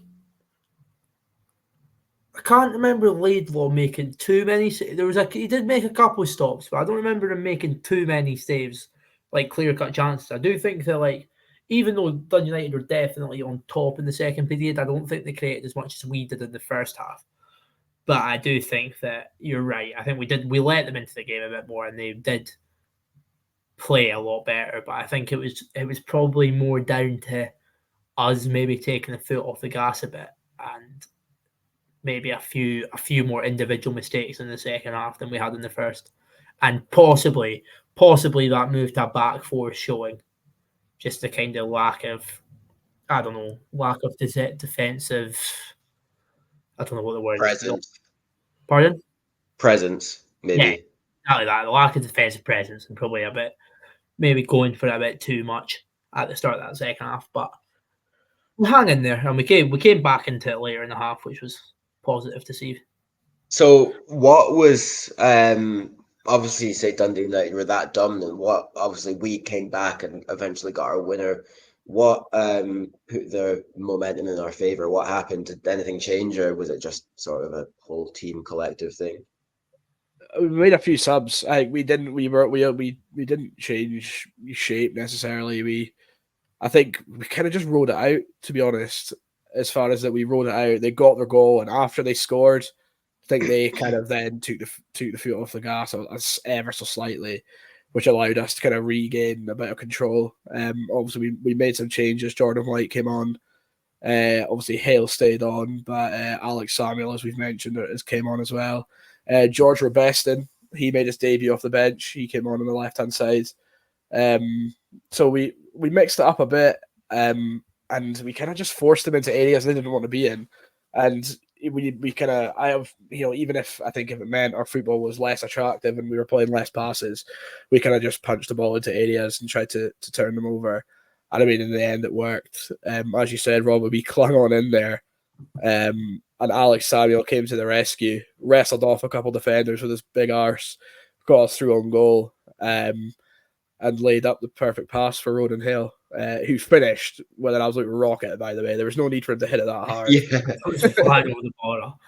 can't remember Laidlaw making too many. He did make a couple of stops, but I don't remember him making too many saves, clear-cut chances. I do think that, even though Dundee United were definitely on top in the second period, I don't think they created as much as we did in the first half. But I do think that you're right. I think we let them into the game a bit more, and they did play a lot better. But I think it was probably more down to us maybe taking the foot off the gas a bit, and maybe a few more individual mistakes in the second half than we had in the first, and possibly that move to a back four showing just the kind of lack of defensive. I don't know what the word presence. Is. Pardon? Presence, maybe. Yeah, exactly that. The lack of defensive presence, and probably a bit maybe going for a bit too much at the start of that second half. But we hang in there, and we came back into it later in the half, which was positive to see. So what was obviously, say Dundee United were that dominant. What obviously we came back and eventually got our winner. What put the momentum in our favour? What happened? Did anything change, or was it just sort of a whole team collective thing? We made a few subs. We didn't change shape necessarily. I think we kind of just rode it out, to be honest. As far as that, we rode it out. They got their goal, and after they scored, I think they kind of then took the foot off the gas ever so slightly, which allowed us to kind of regain a bit of control. Obviously, we made some changes. Jordan White came on. Obviously, Hale stayed on, but Alex Samuel, as we've mentioned, came on as well. George Robeston, he made his debut off the bench. He came on the left-hand side. So we mixed it up a bit, and we kind of just forced them into areas they didn't want to be in. And we kind of, even if it meant our football was less attractive and we were playing less passes, we kind of just punched the ball into areas and tried to turn them over. And in the end, it worked. As you said, Rob, we clung on in there. And Alex Samuel came to the rescue, wrestled off a couple of defenders with his big arse, got us through on goal, and laid up the perfect pass for Ronan Hale, who finished with an absolute rocket, by the way. There was no need for him to hit it that hard. Yeah. It was flying over the ball.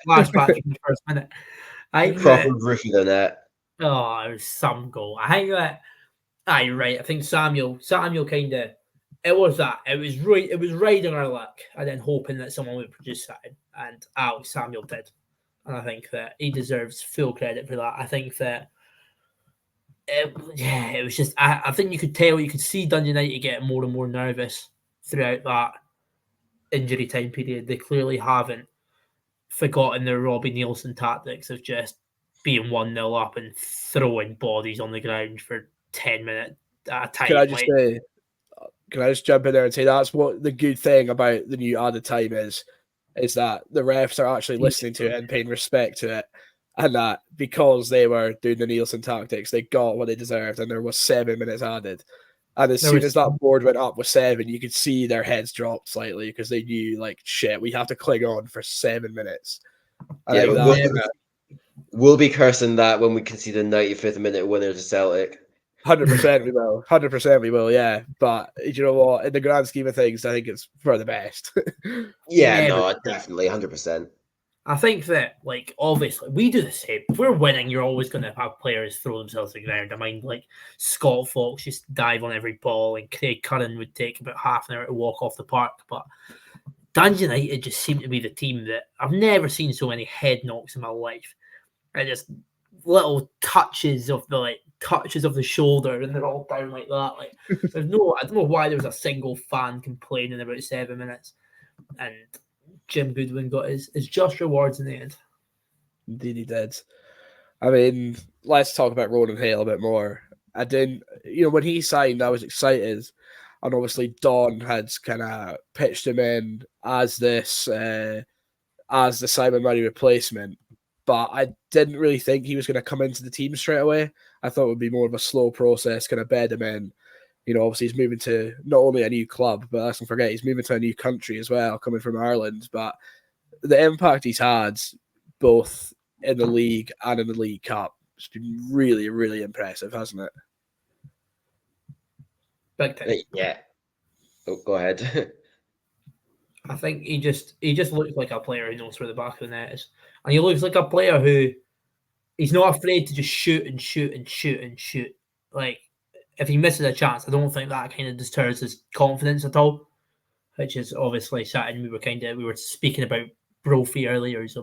Flashback in the first minute. Proper roof of the net. Oh, it was some goal. I think that... you're right. I think Samuel kind of... It was riding our luck and then hoping that someone would produce that. And Alex Samuel did. And I think that he deserves full credit for that. I think that it was just... I think you could see Dundee United getting more and more nervous throughout that injury time period. They clearly haven't forgotten their Robbie Nielsen tactics of just being 1-0 up and throwing bodies on the ground for 10 minutes at a time. Can I just say, can I just jump in there and say that's what the good thing about the new added time is that the refs are actually listening to it and paying respect to it, and that because they were doing the Nielsen tactics, they got what they deserved, and there was 7 minutes added. And as soon as that board went up with 7, you could see their heads dropped slightly because they knew, like, shit, we have to cling on for 7 minutes. We'll be cursing that when we can see the 95th minute winner to Celtic. 100% we will. 100% we will, yeah. But you know what? In the grand scheme of things, I think it's for the best. Definitely, 100%. I think that, like, obviously, we do the same. If we're winning, you're always going to have players throw themselves to the ground. I mind, like, Scott Fox just dive on every ball, and Craig Curran would take about half an hour to walk off the park. But Dundee United just seem to be the team that I've never seen so many head knocks in my life. And just little touches of the shoulder, and they're all down like that. Like, I don't know why there was a single fan complaining about 7 minutes, and Jim Goodwin got his just rewards in the end. Indeed, he did. I mean, let's talk about Ronan Hale a bit more. When he signed, I was excited, and obviously Don had kind of pitched him in as this as the Simon Murray replacement. But I didn't really think he was going to come into the team straight away. I thought it would be more of a slow process, kind of bed him in. Obviously he's moving to not only a new club, but let's not forget he's moving to a new country as well, coming from Ireland. But the impact he's had, both in the league and in the League Cup, has been really, really impressive, hasn't it? Big time. Yeah. Oh, go ahead. I think he just looks like a player who knows where the back of the net is. And he looks like a player who he's not afraid to just shoot and shoot and shoot and shoot. Like, if he misses a chance, I don't think that kind of deters his confidence at all. Which is obviously something we were speaking about Brophy earlier. He's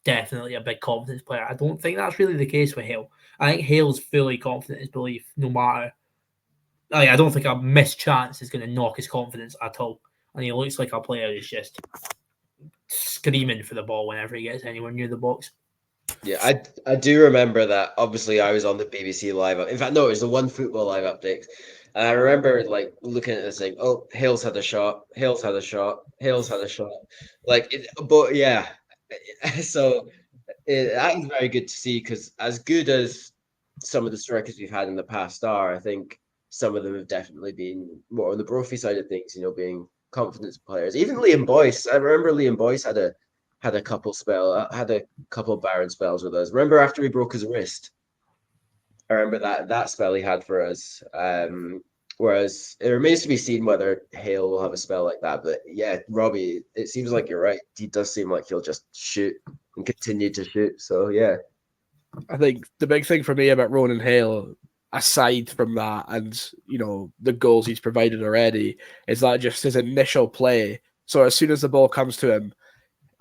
definitely a big confidence player. I don't think that's really the case with Hale. I think Hale's fully confident in his belief, no matter. I don't think a missed chance is going to knock his confidence at all. And he looks like a player who's just screaming for the ball whenever he gets anywhere near the box. Yeah, I do remember that. Obviously, I was on the BBC Live. In fact, no, it was the One Football Live update. And I remember, like, looking at this thing, oh, Hale's had a shot, Hale's had a shot, Hale's had a shot. But yeah, so that is very good to see, because as good as some of the strikers we've had in the past are, I think some of them have definitely been more on the Brophy side of things, being confidence players. Even Liam Boyce. I remember Liam Boyce had a couple barren spells with us. Remember after he broke his wrist? I remember that spell he had for us. Whereas it remains to be seen whether Hale will have a spell like that. But yeah, Robbie, it seems like you're right. He does seem like he'll just shoot and continue to shoot. So yeah. I think the big thing for me about Ronan Hale, aside from that and, the goals he's provided already, is that just his initial play. So as soon as the ball comes to him,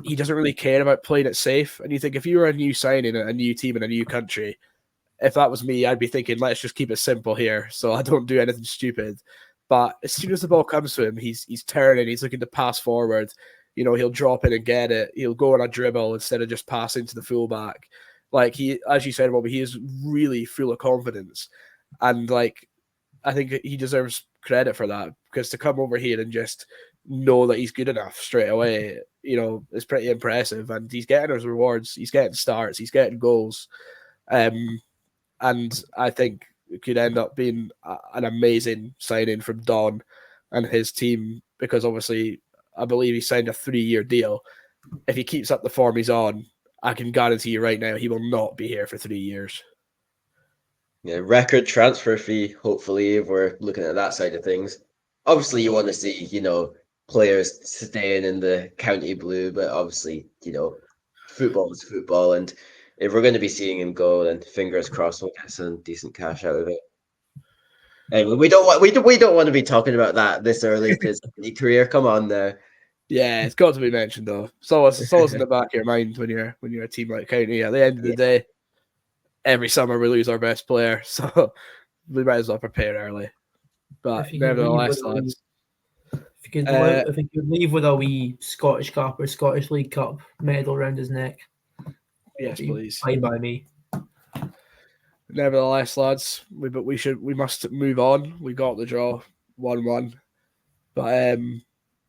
he doesn't really care about playing it safe. And you think if you were a new signing, a new team in a new country, if that was me, I'd be thinking, let's just keep it simple here so I don't do anything stupid. But as soon as the ball comes to him, he's turning, he's looking to pass forward. He'll drop in and get it. He'll go on a dribble instead of just passing to the fullback. Like, he, as you said, Bobby, he is really full of confidence. And, like, I think he deserves credit for that, because to come over here and just know that he's good enough straight away, is pretty impressive. And he's getting his rewards. He's getting starts. He's getting goals. And I think it could end up being an amazing signing from Don and his team, because obviously I believe he signed a 3-year deal. If he keeps up the form he's on, I can guarantee you right now he will not be here for 3 years. Yeah, record transfer fee, hopefully, if we're looking at that side of things. Obviously, you want to see, players staying in the county blue, but obviously, football is football, and if we're going to be seeing him go, then fingers crossed we'll get some decent cash out of it. Anyway, we don't want to be talking about that this early into his career. Come on there. Yeah, it's got to be mentioned though. So it's always in the back of your mind when you're a team like County. At the end of the day, every summer we lose our best player, so we might as well prepare early. But nevertheless, lads, if you could leave with a wee Scottish Cup or Scottish League Cup medal around his neck, yes, please. Fine by me. Nevertheless, lads, we must move on. We got the draw 1-1. But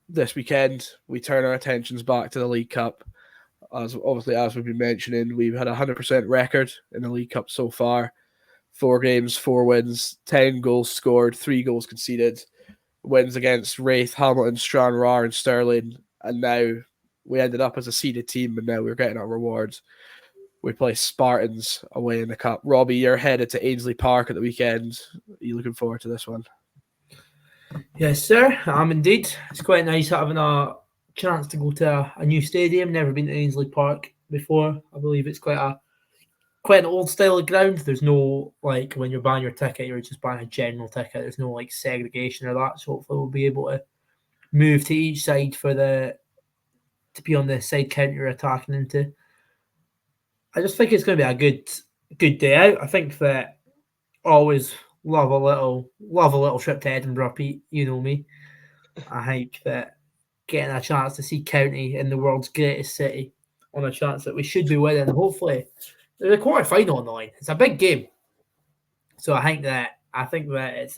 this weekend, we turn our attentions back to the League Cup. As we've been mentioning, we've had a 100% record in the League Cup so far. 4 games, 4 wins, 10 goals scored, 3 goals conceded. Wins against Wraith, Hamilton, Stranraer, and Stirling. And now we ended up as a seeded team, and now we're getting our rewards. We play Spartans away in the cup. Robbie, you're headed to Ainsley Park at the weekend. Are you looking forward to this one? Yes, sir. I'm indeed. It's quite nice having a chance to go to a new stadium. Never been to Ainsley Park before. I believe it's quite an old style of ground. There's no, like, when you're buying your ticket, you're just buying a general ticket. There's no like segregation or that. So hopefully we'll be able to move to each side to be on the side counter you're attacking into. I just think it's going to be a good day out. I think that I always love a little trip to Edinburgh, Pete. You know me. I think that getting a chance to see County in the world's greatest city on a chance that we should be winning. Hopefully, there's a quarter final on the line. It's a big game, so I think that it's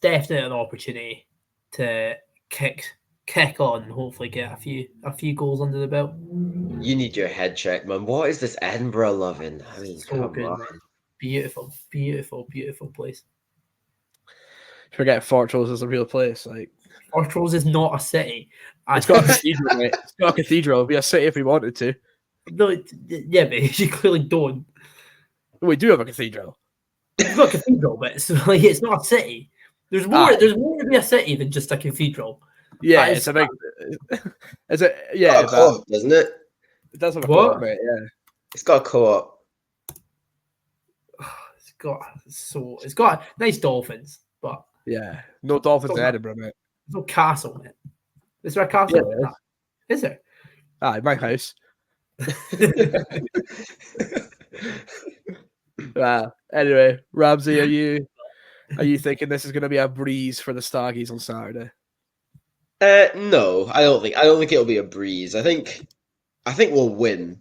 definitely an opportunity to kick on and hopefully get a few goals under the belt. You need your head checked, man. What is this Edinburgh loving? I mean, So come good, on. man. Beautiful, beautiful, beautiful place. Forget Fortrose is a real place. Like, Fortrose is not a city. it's got a cathedral, mate. It's got a cathedral. It'd be a city if we wanted to. No, yeah, but you clearly don't. We do have a cathedral. It's got a cathedral, but it's not a city. There's more to be a city than just a cathedral. Yeah, it's a big. Is it? Yeah, It's got a co-op, doesn't it? It does have a What? co-op, mate. Yeah, it's got a co-op. It's got nice dolphins, but yeah, no dolphins in Edinburgh, mate. there's no castle in it. Is there a castle? Yeah, is there? My house. Well, anyway, Ramsay, are you thinking this is going to be a breeze for the Staggies on Saturday? No, I don't think it'll be a breeze. I think we'll win.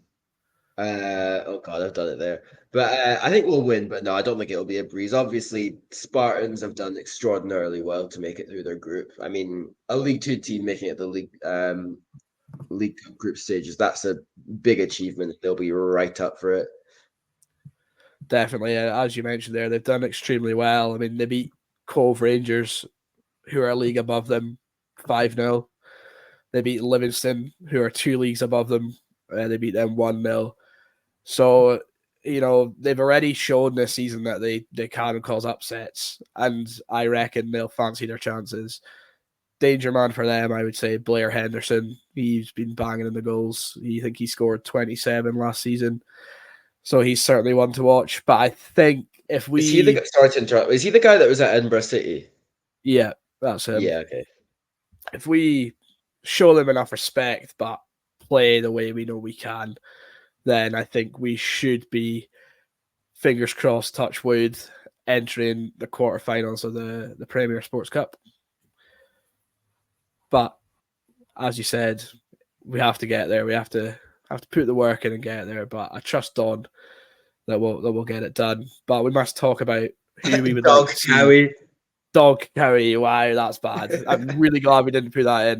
Oh God, I've done it there. But I think we'll win. But no, I don't think it'll be a breeze. Obviously, Spartans have done extraordinarily well to make it through their group. I mean, a League Two team making it the League Cup group stages—that's a big achievement. They'll be right up for it. Definitely, as you mentioned there, they've done extremely well. I mean, they beat Cove Rangers, who are a league above them, 5-0. They beat Livingston, who are 2 leagues above them. They beat them 1-0. So, they've already shown this season that they can cause upsets, and I reckon they'll fancy their chances. Danger man for them, I would say, Blair Henderson. He's been banging in the goals. I think he scored 27 last season. So he's certainly one to watch. But I think if we... Sorry to interrupt. Is he the guy that was at Edinburgh City? Yeah, that's him. Yeah, okay. If we show them enough respect, but play the way we know we can, then I think we should be, fingers crossed, touch wood, entering the quarterfinals of the Premier Sports Cup. But as you said, we have to get there. We have to put the work in and get there. But I trust Don that we'll get it done. But we must talk about who we would like to see. Cowie. Dog Cowie. Wow, that's bad. I'm really glad we didn't put that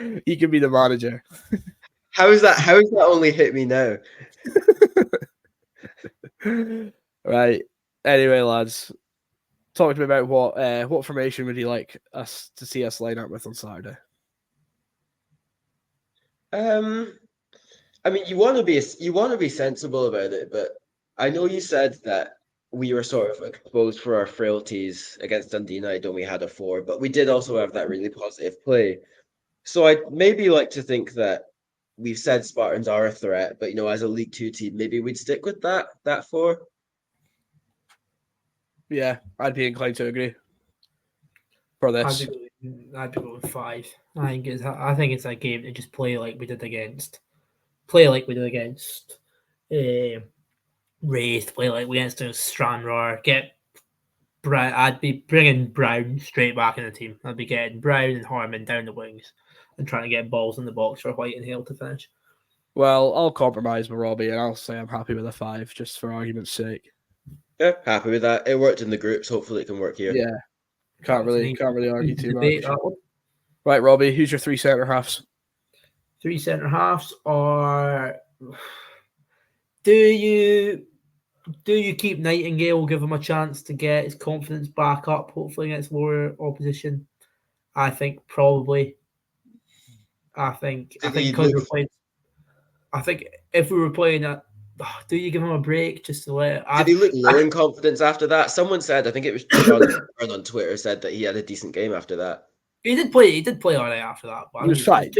in. He can be the manager. How is that only hit me now? Right. Anyway, lads, talk to me about what formation would you like us to see us line up with on Saturday? I mean, you want to be sensible about it, but I know you said that we were sort of exposed for our frailties against Dundee United when we had a 4, but we did also have that really positive play. So I'd maybe like to think that we've said Spartans are a threat, but as a League Two team, maybe we'd stick with that 4. Yeah, I'd be inclined to agree for this. I'd be going 5. I think it's a game to just play like we did against Wraith, play like we against Stranraer. Get Brown. I'd be bringing Brown straight back in the team. I'd be getting Brown and Harmon down the wings and trying to get balls in the box for White and Hale to finish. Well, I'll compromise with Robbie and I'll say I'm happy with a 5 just for argument's sake. Yeah, happy with that. It worked in the groups. Hopefully, it can work here. Yeah, can't really argue too much. Right, Robbie, who's your 3 centre halves? 3 centre halves, or do you keep Nightingale, give him a chance to get his confidence back up, hopefully against lower opposition? I think probably. I think because we're playing. I think if we were playing at, do you give him a break just to let? Did he look low in confidence after that? Someone said, I think it was Sean on Twitter, said that he had a decent game after that. He did play all right after that. But He was fine.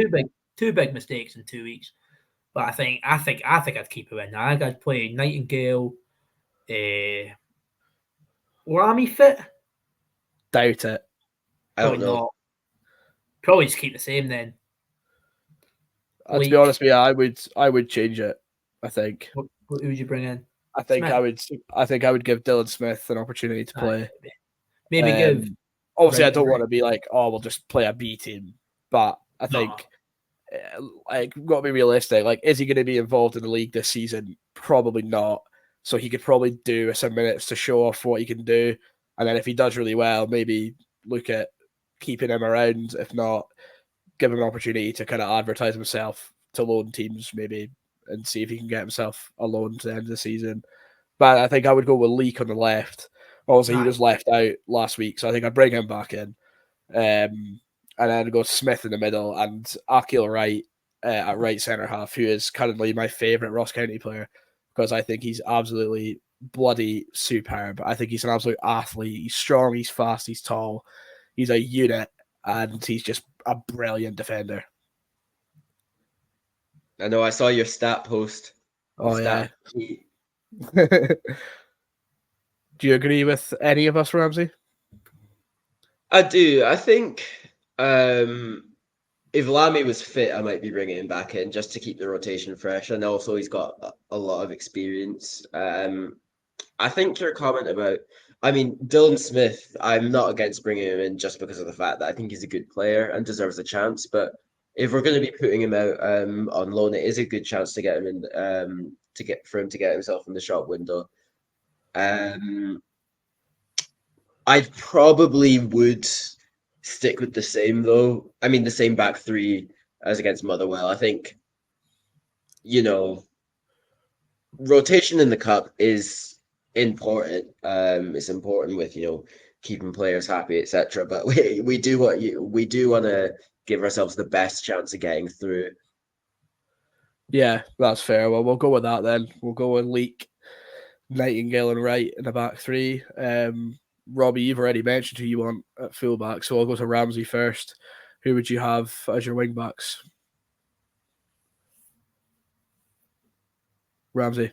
Two big mistakes in 2 weeks. But I think I'd keep him in. I think I'd play Nightingale. Rami fit? Doubt it. I don't know. Not. Probably just keep the same then. To be honest with you, I would change it. I think. Who would you bring in? I think I would give Dylan Smith an opportunity to play. Maybe give. Obviously, I don't want to be like, oh, we'll just play a B team, but I think like got to be realistic. Like, is he going to be involved in the league this season? Probably not. So he could probably do some minutes to show off what he can do, and then if he does really well, maybe look at keeping him around. If not, give him an opportunity to kind of advertise himself to loan teams, maybe, and see if he can get himself a loan to the end of the season. But I think I would go with Leak on the left. Also, he was left out last week, so I think I'd bring him back in. And then go Smith in the middle and Akil Wright at right centre half, who is currently my favourite Ross County player because I think he's absolutely bloody superb. I think he's an absolute athlete. He's strong, he's fast, he's tall. He's a unit, and he's just a brilliant defender. I know, I saw your stat post. Yeah. Do you agree with any of us, Ramsay? I do. I think if Lamy was fit, I might be bringing him back in just to keep the rotation fresh. And also, he's got a lot of experience. I think your comment about, Dylan Smith, I'm not against bringing him in just because of the fact that I think he's a good player and deserves a chance. But if we're going to be putting him out on loan, it is a good chance to get him in, for him to get himself in the shop window. I probably would stick with the same though. The same back three as against Motherwell. I think, rotation in the cup is important. It's important with keeping players happy, etc. But we do want to give ourselves the best chance of getting through. Yeah, that's fair. Well, we'll go with that then. We'll go with Leak, Nightingale, and Wright in the back three. Robbie, you've already mentioned who you want at fullback, so I'll go to Ramsay first. Who would you have as your wing backs? Ramsay.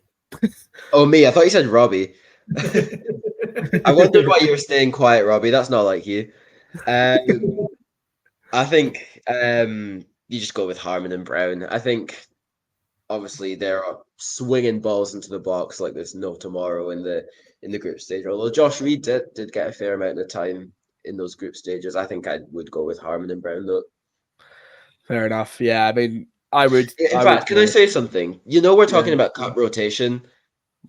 Oh, me? I thought you said Robbie. I wondered why you were staying quiet, Robbie. That's not like you. I think you just go with Harmon and Brown. I think obviously they're swinging balls into the box like there's no tomorrow in the group stage. Although Josh Reed did get a fair amount of time in those group stages. I think I would go with Harmon and Brown though. Fair enough. Yeah, I would. In fact, can I say something? We're talking about cup rotation.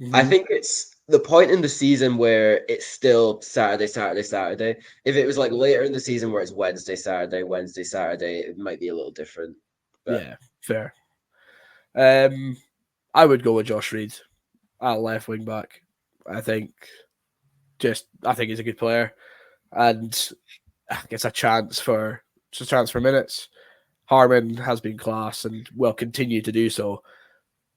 Mm-hmm. I think it's the point in the season where it's still Saturday. If it was like later in the season where it's Wednesday, Saturday, it might be a little different. But... Yeah, fair. I would go with Josh Reed at left wing back. I think he's a good player, and gets a chance for minutes. Harmon has been class and will continue to do so.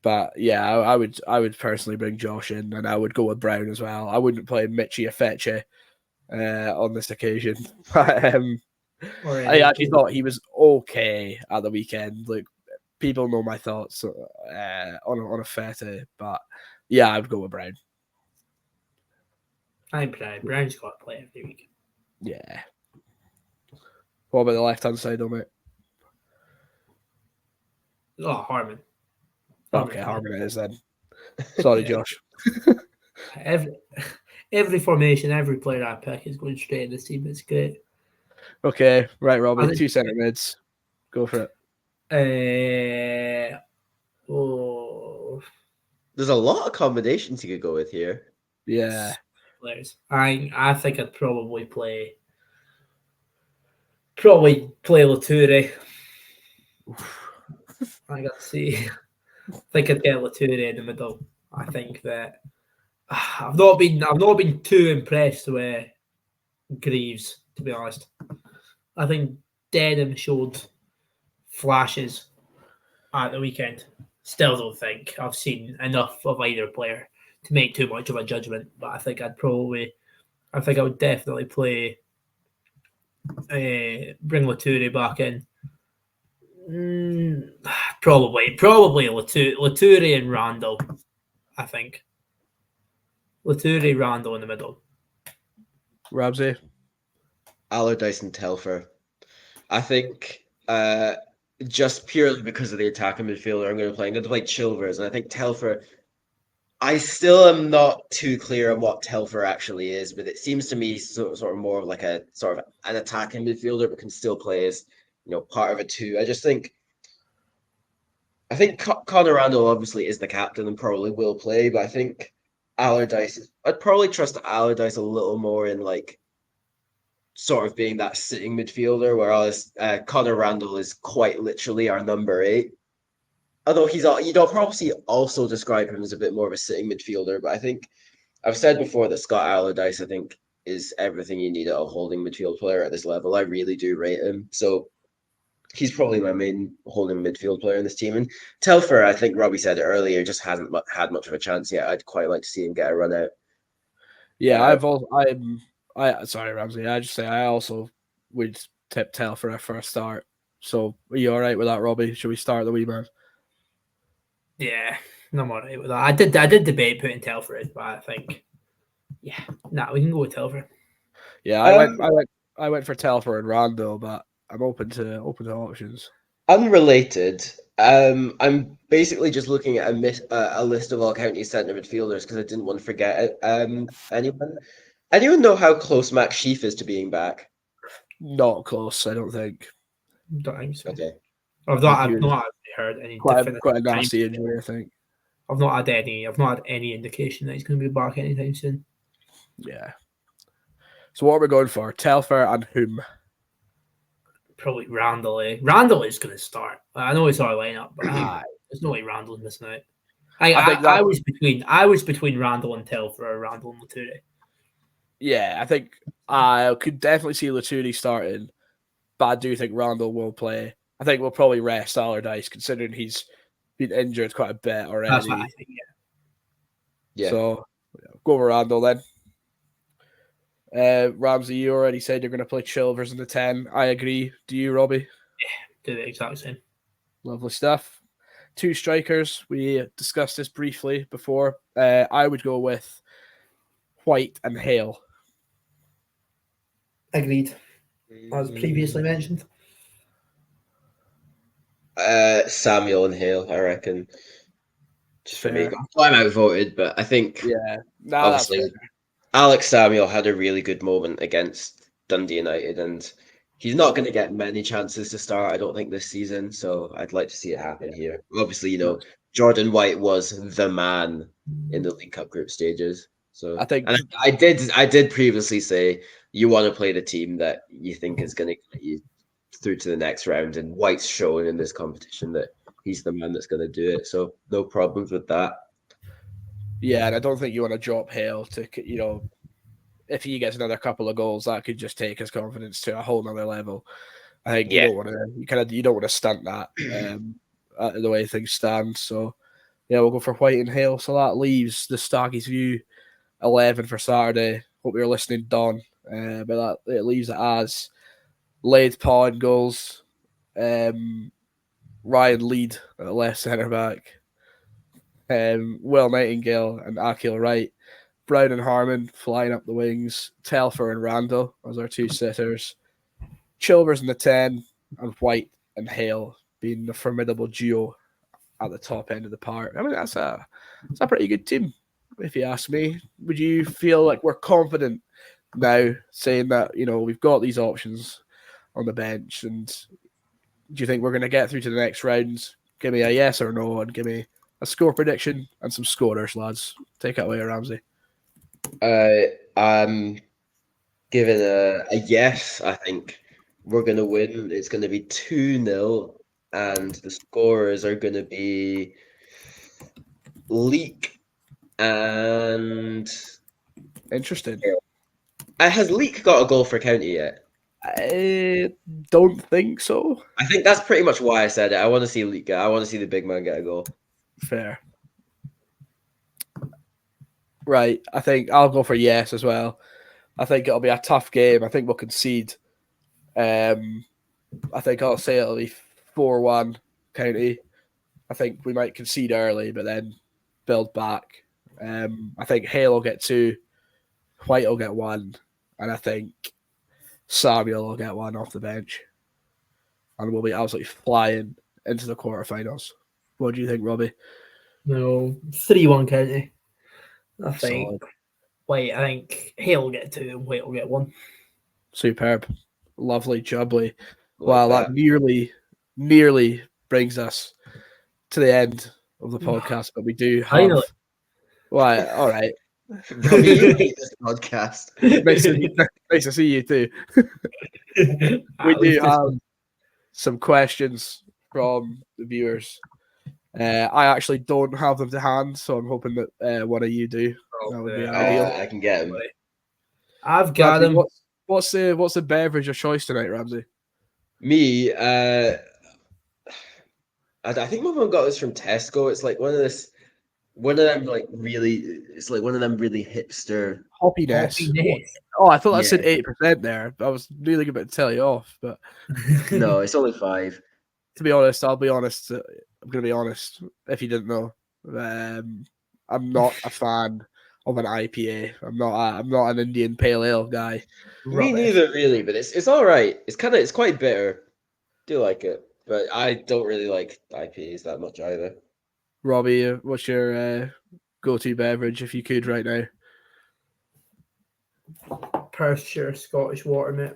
But yeah, I would personally bring Josh in, and I would go with Brown as well. I wouldn't play Michi Afeche on this occasion. But I actually thought he was okay at the weekend. Like, people know my thoughts on Afeche, but yeah, I would go with Brown. I'm Brown. Brown's got to play every week. Yeah. What about the left-hand side, though, mate? Oh, Harmon. Okay, Harmon it is then. Sorry, Josh. Every formation, every player I pick is going straight in this team. It's great. Okay, right, Robbie. 2 centre mids. Go for it. There's a lot of combinations you could go with here. Yeah. players. I think I'd probably play Latoure. I got to see. I think I'd get Latoure in the middle. I think that I've not been too impressed with Greaves, to be honest. I think Denham showed flashes at the weekend. Still don't think I've seen enough of either player to make too much of a judgment, but I think I would definitely play bring Latoure back in. Probably Latoure and Randall. I think Latoure, Randall in the middle. Ramsay? Allardyce and Telfer. I think just purely because of the attacking midfielder I'm going to play Chilvers, and I think Telfer. I still am not too clear on what Telfer actually is, but it seems to me sort of more of like a sort of an attacking midfielder, but can still play as part of a two. I think Conor Randall obviously is the captain and probably will play, but I think I'd probably trust Allardyce a little more in like sort of being that sitting midfielder, whereas Conor Randall is quite literally our number 8. Although you'd probably also describe him as a bit more of a sitting midfielder, but I think I've said before that Scott Allardyce, I think, is everything you need at a holding midfield player at this level. I really do rate him. So he's probably my main holding midfield player in this team. And Telfer, I think Robbie said it earlier, just hasn't had much of a chance yet. I'd quite like to see him get a run out. Yeah, sorry, Ramsay. I just say I also would tip Telfer for a start. So are you all right with that, Robbie? Should we start the wee man? Yeah, I'm all right with that. I did debate putting Telfer in, but I think, we can go with Telfer. Yeah, I went for Telfer and Randall, but I'm open to options. Unrelated. I'm basically just looking at a list of all county centre midfielders because I didn't want to forget anyone. Anyone know how close Max Sheaf is to being back? Not close, I don't think. Don't think so. Okay. I've not heard any quite a nasty injury, I think. I've not had any indication that he's going to be back anytime soon. Yeah. So what are we going for? Telfer and whom? Probably Randall. Randall is going to start. I know it's our lineup, but there's no way Randall's missing out. I was between Randall and Telfer or Randall and Latoure. Yeah, I think I could definitely see Latoure starting, but I do think Randall will play. I think we'll probably rest Allardyce considering he's been injured quite a bit already. That's what I think, yeah. So go over Randall then. Ramsay, you already said you're going to play Chilvers in the 10. I agree. Do you, Robbie? Yeah, do the exact same. Lovely stuff. 2 strikers. We discussed this briefly before. I would go with White and Hale. Agreed. As previously mentioned. Samuel and Hale, I reckon. Just for me. I'm outvoted, but I think obviously Alex Samuel had a really good moment against Dundee United, and he's not going to get many chances to start, I don't think, this season. So I'd like to see it happen here. Obviously, Jordan White was the man in the League Cup group stages. So I think, and I did previously say you want to play the team that you think is going to get you through to the next round, and White's shown in this competition that he's the man that's going to do it. So no problems with that. Yeah, and I don't think you want to drop Hale to, if he gets another couple of goals, that could just take his confidence to a whole nother level. I think you don't want to stunt that the way things stand. So yeah, we'll go for White and Hale. So that leaves the Staggies View 11 for Saturday. Hope you're listening, Don. But it leaves it as Laid Paw in goals, Ryan Lead at left centre back, Will Nightingale and Akil Wright, Brown and Harmon flying up the wings, Telfer and Randall as our 2 sitters, Chilvers in the 10, and White and Hale being the formidable duo at the top end of the park. I mean, that's a pretty good team, if you ask me. Would you feel like we're confident now, saying that we've got these options on the bench, and do you think we're going to get through to the next round? Give me a yes or no, and give me a score prediction and some scorers, lads. Take it away, Ramsay. I'm giving a yes. I think we're going to win. It's going to be 2-0, and the scorers are going to be Leek and... Interesting. Has Leek got a goal for County yet? I don't think so. I think that's pretty much why I said it. I want to see Leek. I want to see the big man get a goal. Fair. Right. I think I'll go for yes as well. I think it'll be a tough game. I think we'll concede. I think I'll say it'll be 4-1 County. I think we might concede early, but then build back. I think Hale will get 2, White will get 1, and I think Samuel will get 1 off the bench. And we'll be absolutely flying into the quarterfinals. What do you think, Robbie? No, 3-1 County. I think. Solid. Wait, I think Hale will get 2 and White will get 1. Superb. Lovely, jubbly. Well, that nearly brings us to the end of the podcast, but we do have... Well, all right. Robbie, you hate this podcast. Nice to see you too. We do have some questions from the viewers. I actually don't have them to hand, so I'm hoping that one of you do. That would be ideal. I can get them. I've got them. What's the beverage of choice tonight, Ramsay? Me, I think my mum got this from Tesco. It's like one of them like really. It's like one of them really hipster. Hoppiness. Oh, I thought that said 8% there. I was really about to tell you off, but no, it's only 5. To be honest, I'll be honest. I'm going to be honest. If you didn't know, I'm not a fan of an IPA. I'm not an Indian Pale Ale guy. Me neither, really. But it's all right. It's quite bitter. Do like it, but I don't really like IPAs that much either. Robbie, what's your go-to beverage if you could right now? Perthshire Scottish water, mate.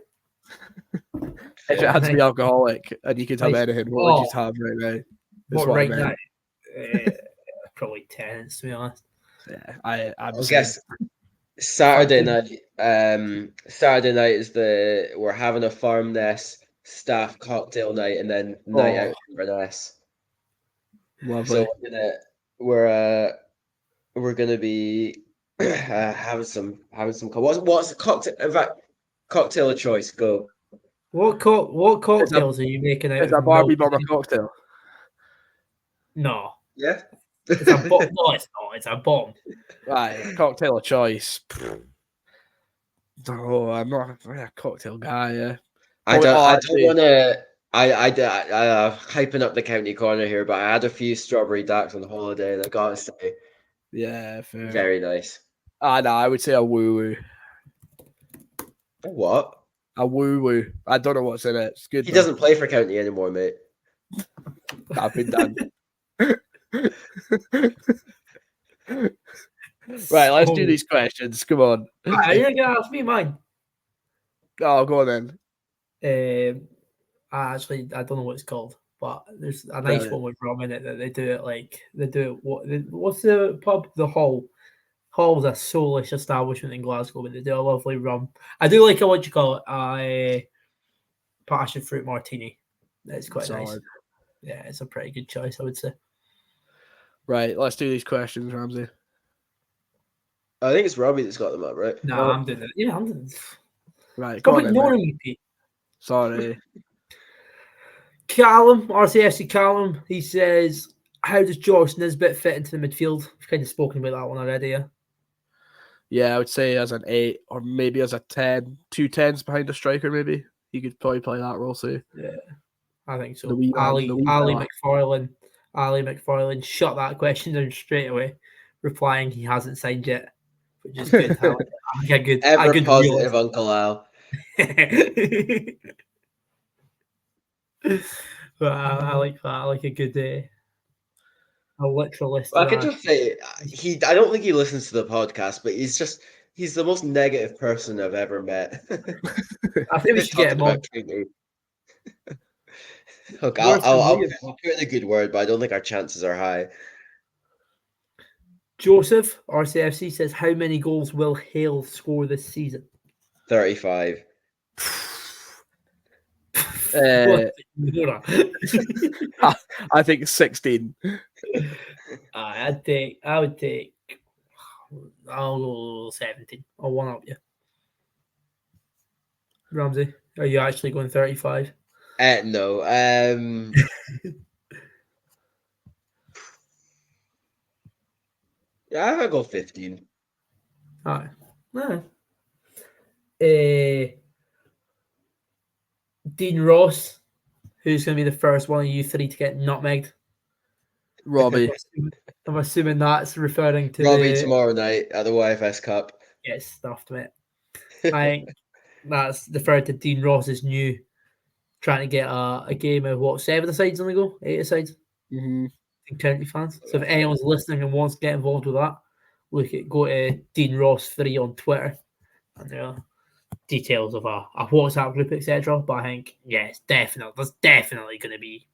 If it had to be alcoholic and you could have anything, what would you have right now? What right now? Probably 10, to be honest. Yeah, I guess Saturday night. Saturday night is we're having a farm nest staff cocktail night, and then night out for Inverness. Lovely. So we're gonna be having some. What's the cocktail? In fact, cocktail of choice. Go. What cocktails are you making out? It's a Barbie Bomber cocktail. No. Yeah. It's a bomb. No, it's not. It's a bomb. Right, cocktail of choice. Oh, I'm not a cocktail guy. Yeah. I don't want to. I hyping up the county corner here, but I had a few strawberry dacks on the holiday, and I gotta say, yeah, fair. Very nice. No, I would say a woo woo. What? A woo woo. I don't know what's in it. It's good. He doesn't play for county anymore, mate. I've been done. Right, let's do these questions. Come on. You're gonna ask me mine. Oh, go on then. Actually, I don't know what it's called, but there's a nice one with rum in it that they do it like what's the pub? The Hall. Hall's a soulish establishment in Glasgow, but they do a lovely rum. I do like what you call it, a passion fruit martini. It's quite nice. Yeah, it's a pretty good choice, I would say. Right, let's do these questions, Ramsay. I think it's Robbie that's got them up, right? No, I'm doing it. Yeah, I'm doing it. Right, stop ignoring me, Pete. Sorry. Callum, RCFC Callum, he says, how does Joshua Nisbet fit into the midfield? We've kind of spoken about that one already, yeah? Yeah, I would say as an 8 or maybe as a 10. 2 10s behind a striker, maybe. He could probably play that role too. Yeah, I think so. Ali McFarlane shut that question down straight away, replying he hasn't signed yet, which is good. a good positive real. Uncle Al. But I like that. I like a good a literalist. I could just say I don't think he listens to the podcast, but he's the most negative person I've ever met. I think we should get him on. Look, I'll put in a good word, but I don't think our chances are high. Joseph, RCFC, says, how many goals will Hale score this season? 35. I think 16. I'll go 17. I'll one up you. Ramsay, are you actually going 35? No. Yeah, I'll go 15. All right. Dean Ross, who's going to be the first one of you three to get nutmegged? Robbie. I'm assuming that's referring to Robbie tomorrow night at the YFS Cup. Yes, stuffed it. I think that's referred to Dean Ross's new trying to get a game of what, 7 sides on the go? 8 sides? Mm-hmm. County fans. So if anyone's listening and wants to get involved with that, go to Dean Ross 3 on Twitter, and there are details of a WhatsApp group, etc. But I think, yes, there's definitely going to be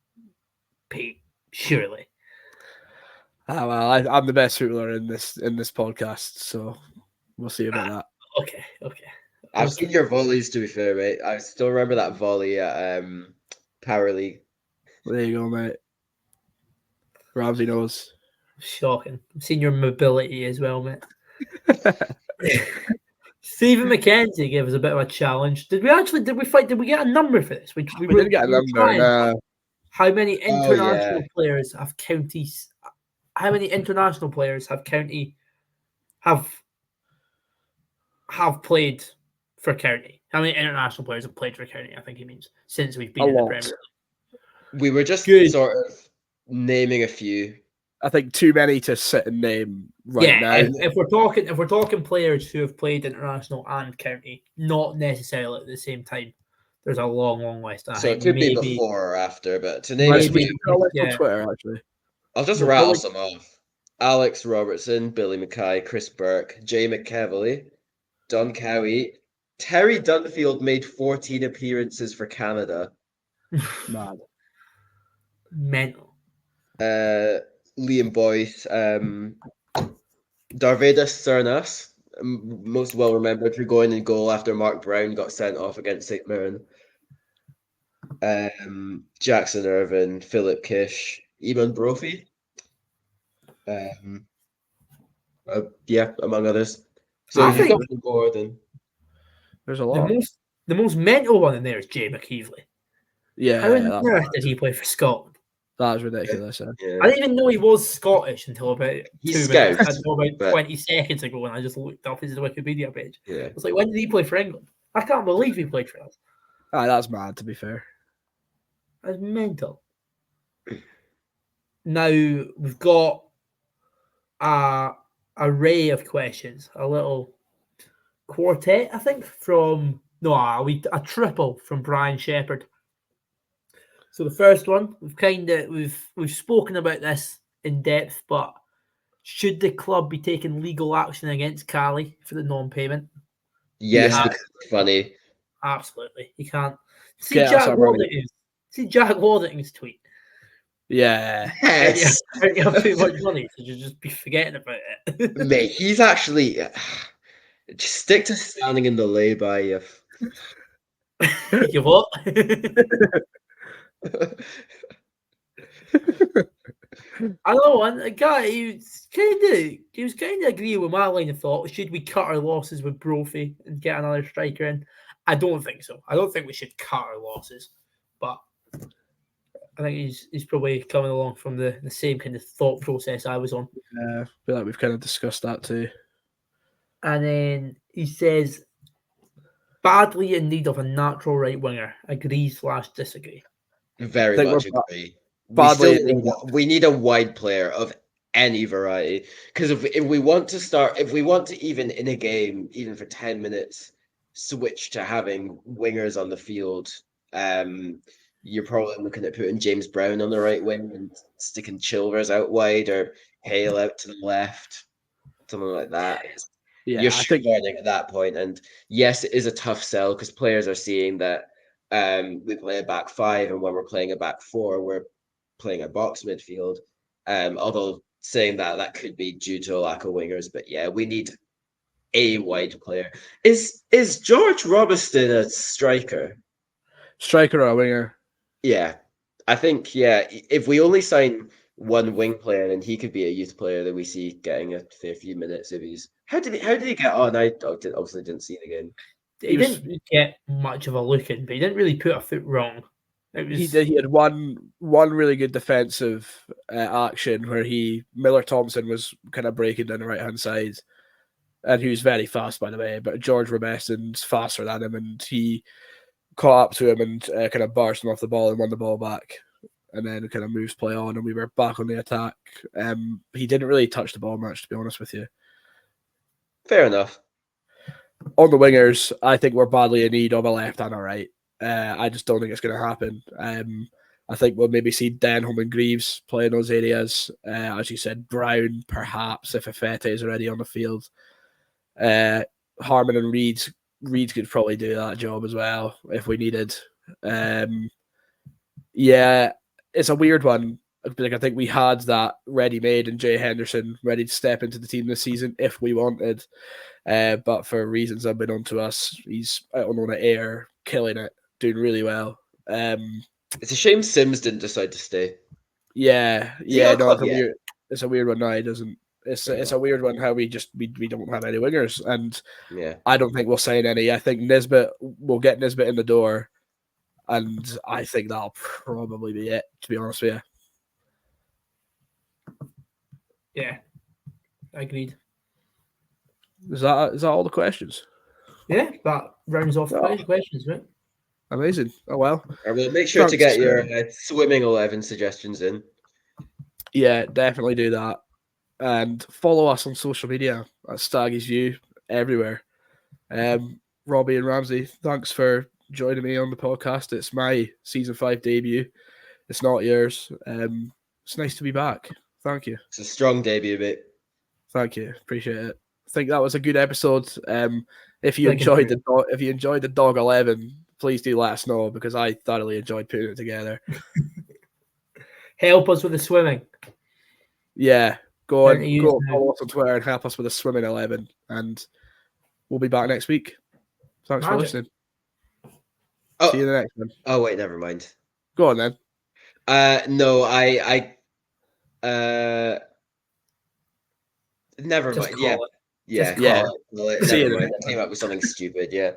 Pete, surely. Well, I'm the best hurler in this podcast, so we'll see about that. Okay. I've seen your volleys, to be fair, mate. I still remember that volley at Power League. There you go, mate. Ramsay knows. Shocking. I've seen your mobility as well, mate. Stephen McKenzie gave us a bit of a challenge. Did we get a number for this? We didn't get a number. No. How many international players have counties? How many international players have county have played for county? How many international players have played for county? I think he means since we've been in the Premier League. We were just sort of naming a few. I think too many to sit and name now. If we're talking players who have played international and county, not necessarily at the same time, there's a long list. So it could be before or after, but to name a few, on Twitter actually. I'll just rattle some off: Alex Robertson, Billy Mackay, Chris Burke, Jay McKevely, Don Cowie, Terry Dunfield made 14 appearances for Canada. Mad. Mental. Liam Boyce, Darvedas Cernas, most well remembered for going in goal after Mark Brown got sent off against St. Mirren. Jackson Irvin, Philip Kish, Eamon Brophy. Among others. So if you've got more, then there's a lot. The most mental one in there is Jay McKeevely. Yeah. How on earth did he play for Scotland? That's ridiculous. I didn't even know he was Scottish until about 2 minutes. About 20 seconds ago, and I just looked up his Wikipedia page. Yeah. I was like, when did he play for England? I can't believe he played for us. That's mad, to be fair. That's mental. Now we've got a array of questions, a little quartet, I think, a triple from Brian Shepherd. So the first one, we've spoken about this in depth, but should the club be taking legal action against Cali for the non-payment? Yes, because it's funny. Absolutely, you can't see Jack Waddington's tweet. Yeah. Yes. You have too much money, so you just be forgetting about it. Mate, he's actually just stick to standing in the lay-by. You what? I know, and a guy he was kind of agreeing with my line of thought. Should we cut our losses with Brophy and get another striker in? I don't think so. I don't think we should cut our losses, but I think he's probably coming along from the same kind of thought process I was on. Yeah, I feel like we've kind of discussed that too. And then he says, badly in need of a natural right winger. Agree/disagree. Very much agree. We need a wide player of any variety, because if we want to even in a game, even for 10 minutes, switch to having wingers on the field, you're probably looking at putting James Brown on the right wing and sticking Chilvers out wide or Hale out to the left, something like that. Yeah, you're starting at that point, and yes, it is a tough sell because players are seeing that we play a back five, and when we're playing a back four, we're playing a box midfield. Although saying that could be due to a lack of wingers, but yeah, we need a wide player. Is George Robinson a striker? Striker or a winger? Yeah, I think if we only sign one wing player, then he could be a youth player that we see getting a fair few minutes if he's. How did he get on? I obviously didn't see the game. He didn't get much of a look in, but he didn't really put a foot wrong. He did. He had one really good defensive action where Miller Thompson was kind of breaking down the right hand side, and he was very fast, by the way. But George Robinson's faster than him, and he caught up to him and kind of barged him off the ball and won the ball back, and then kind of moves play on, and we were back on the attack. He didn't really touch the ball much, to be honest with you. Fair enough. On the wingers, I think we're badly in need of a left and a right. I just don't think it's going to happen. I think we'll maybe see Denholm and Greaves play in those areas. As you said, Brown, perhaps, if Afete is already on the field. Harmon and Reed could probably do that job as well if we needed. Yeah, it's a weird one. Like, I think we had that ready-made and Jay Henderson ready to step into the team this season if we wanted. But for reasons unbeknown to us, he's out on the air, killing it, doing really well. It's a shame Sims didn't decide to stay. Yeah. No, it's a weird one. No, he doesn't. It's a weird one how we don't have any wingers, and I don't think we'll sign any. I think we'll get Nisbet in the door, and I think that'll probably be it, to be honest with you. Yeah, agreed. Is that all the questions? Yeah, that rounds off the questions, right? Amazing. Oh well. I will make sure to get your swimming 11 suggestions in. Yeah, definitely do that. And follow us on social media at Staggy's View everywhere. Robbie and Ramsay, thanks for joining me on the podcast. It's my season 5 debut. It's not yours. It's nice to be back. Thank you. It's a strong debut, mate. Thank you. Appreciate it. I think that was a good episode. If you enjoyed the Dog 11, please do let us know, because I thoroughly enjoyed putting it together. Help us with the swimming. Yeah. Go follow us on Twitter and help us with the swimming 11, and we'll be back next week. Thanks for listening. See you in the next one. Oh wait, never mind. Go on then. No, I never mind. Yeah. See you. I came up with something stupid. Yeah.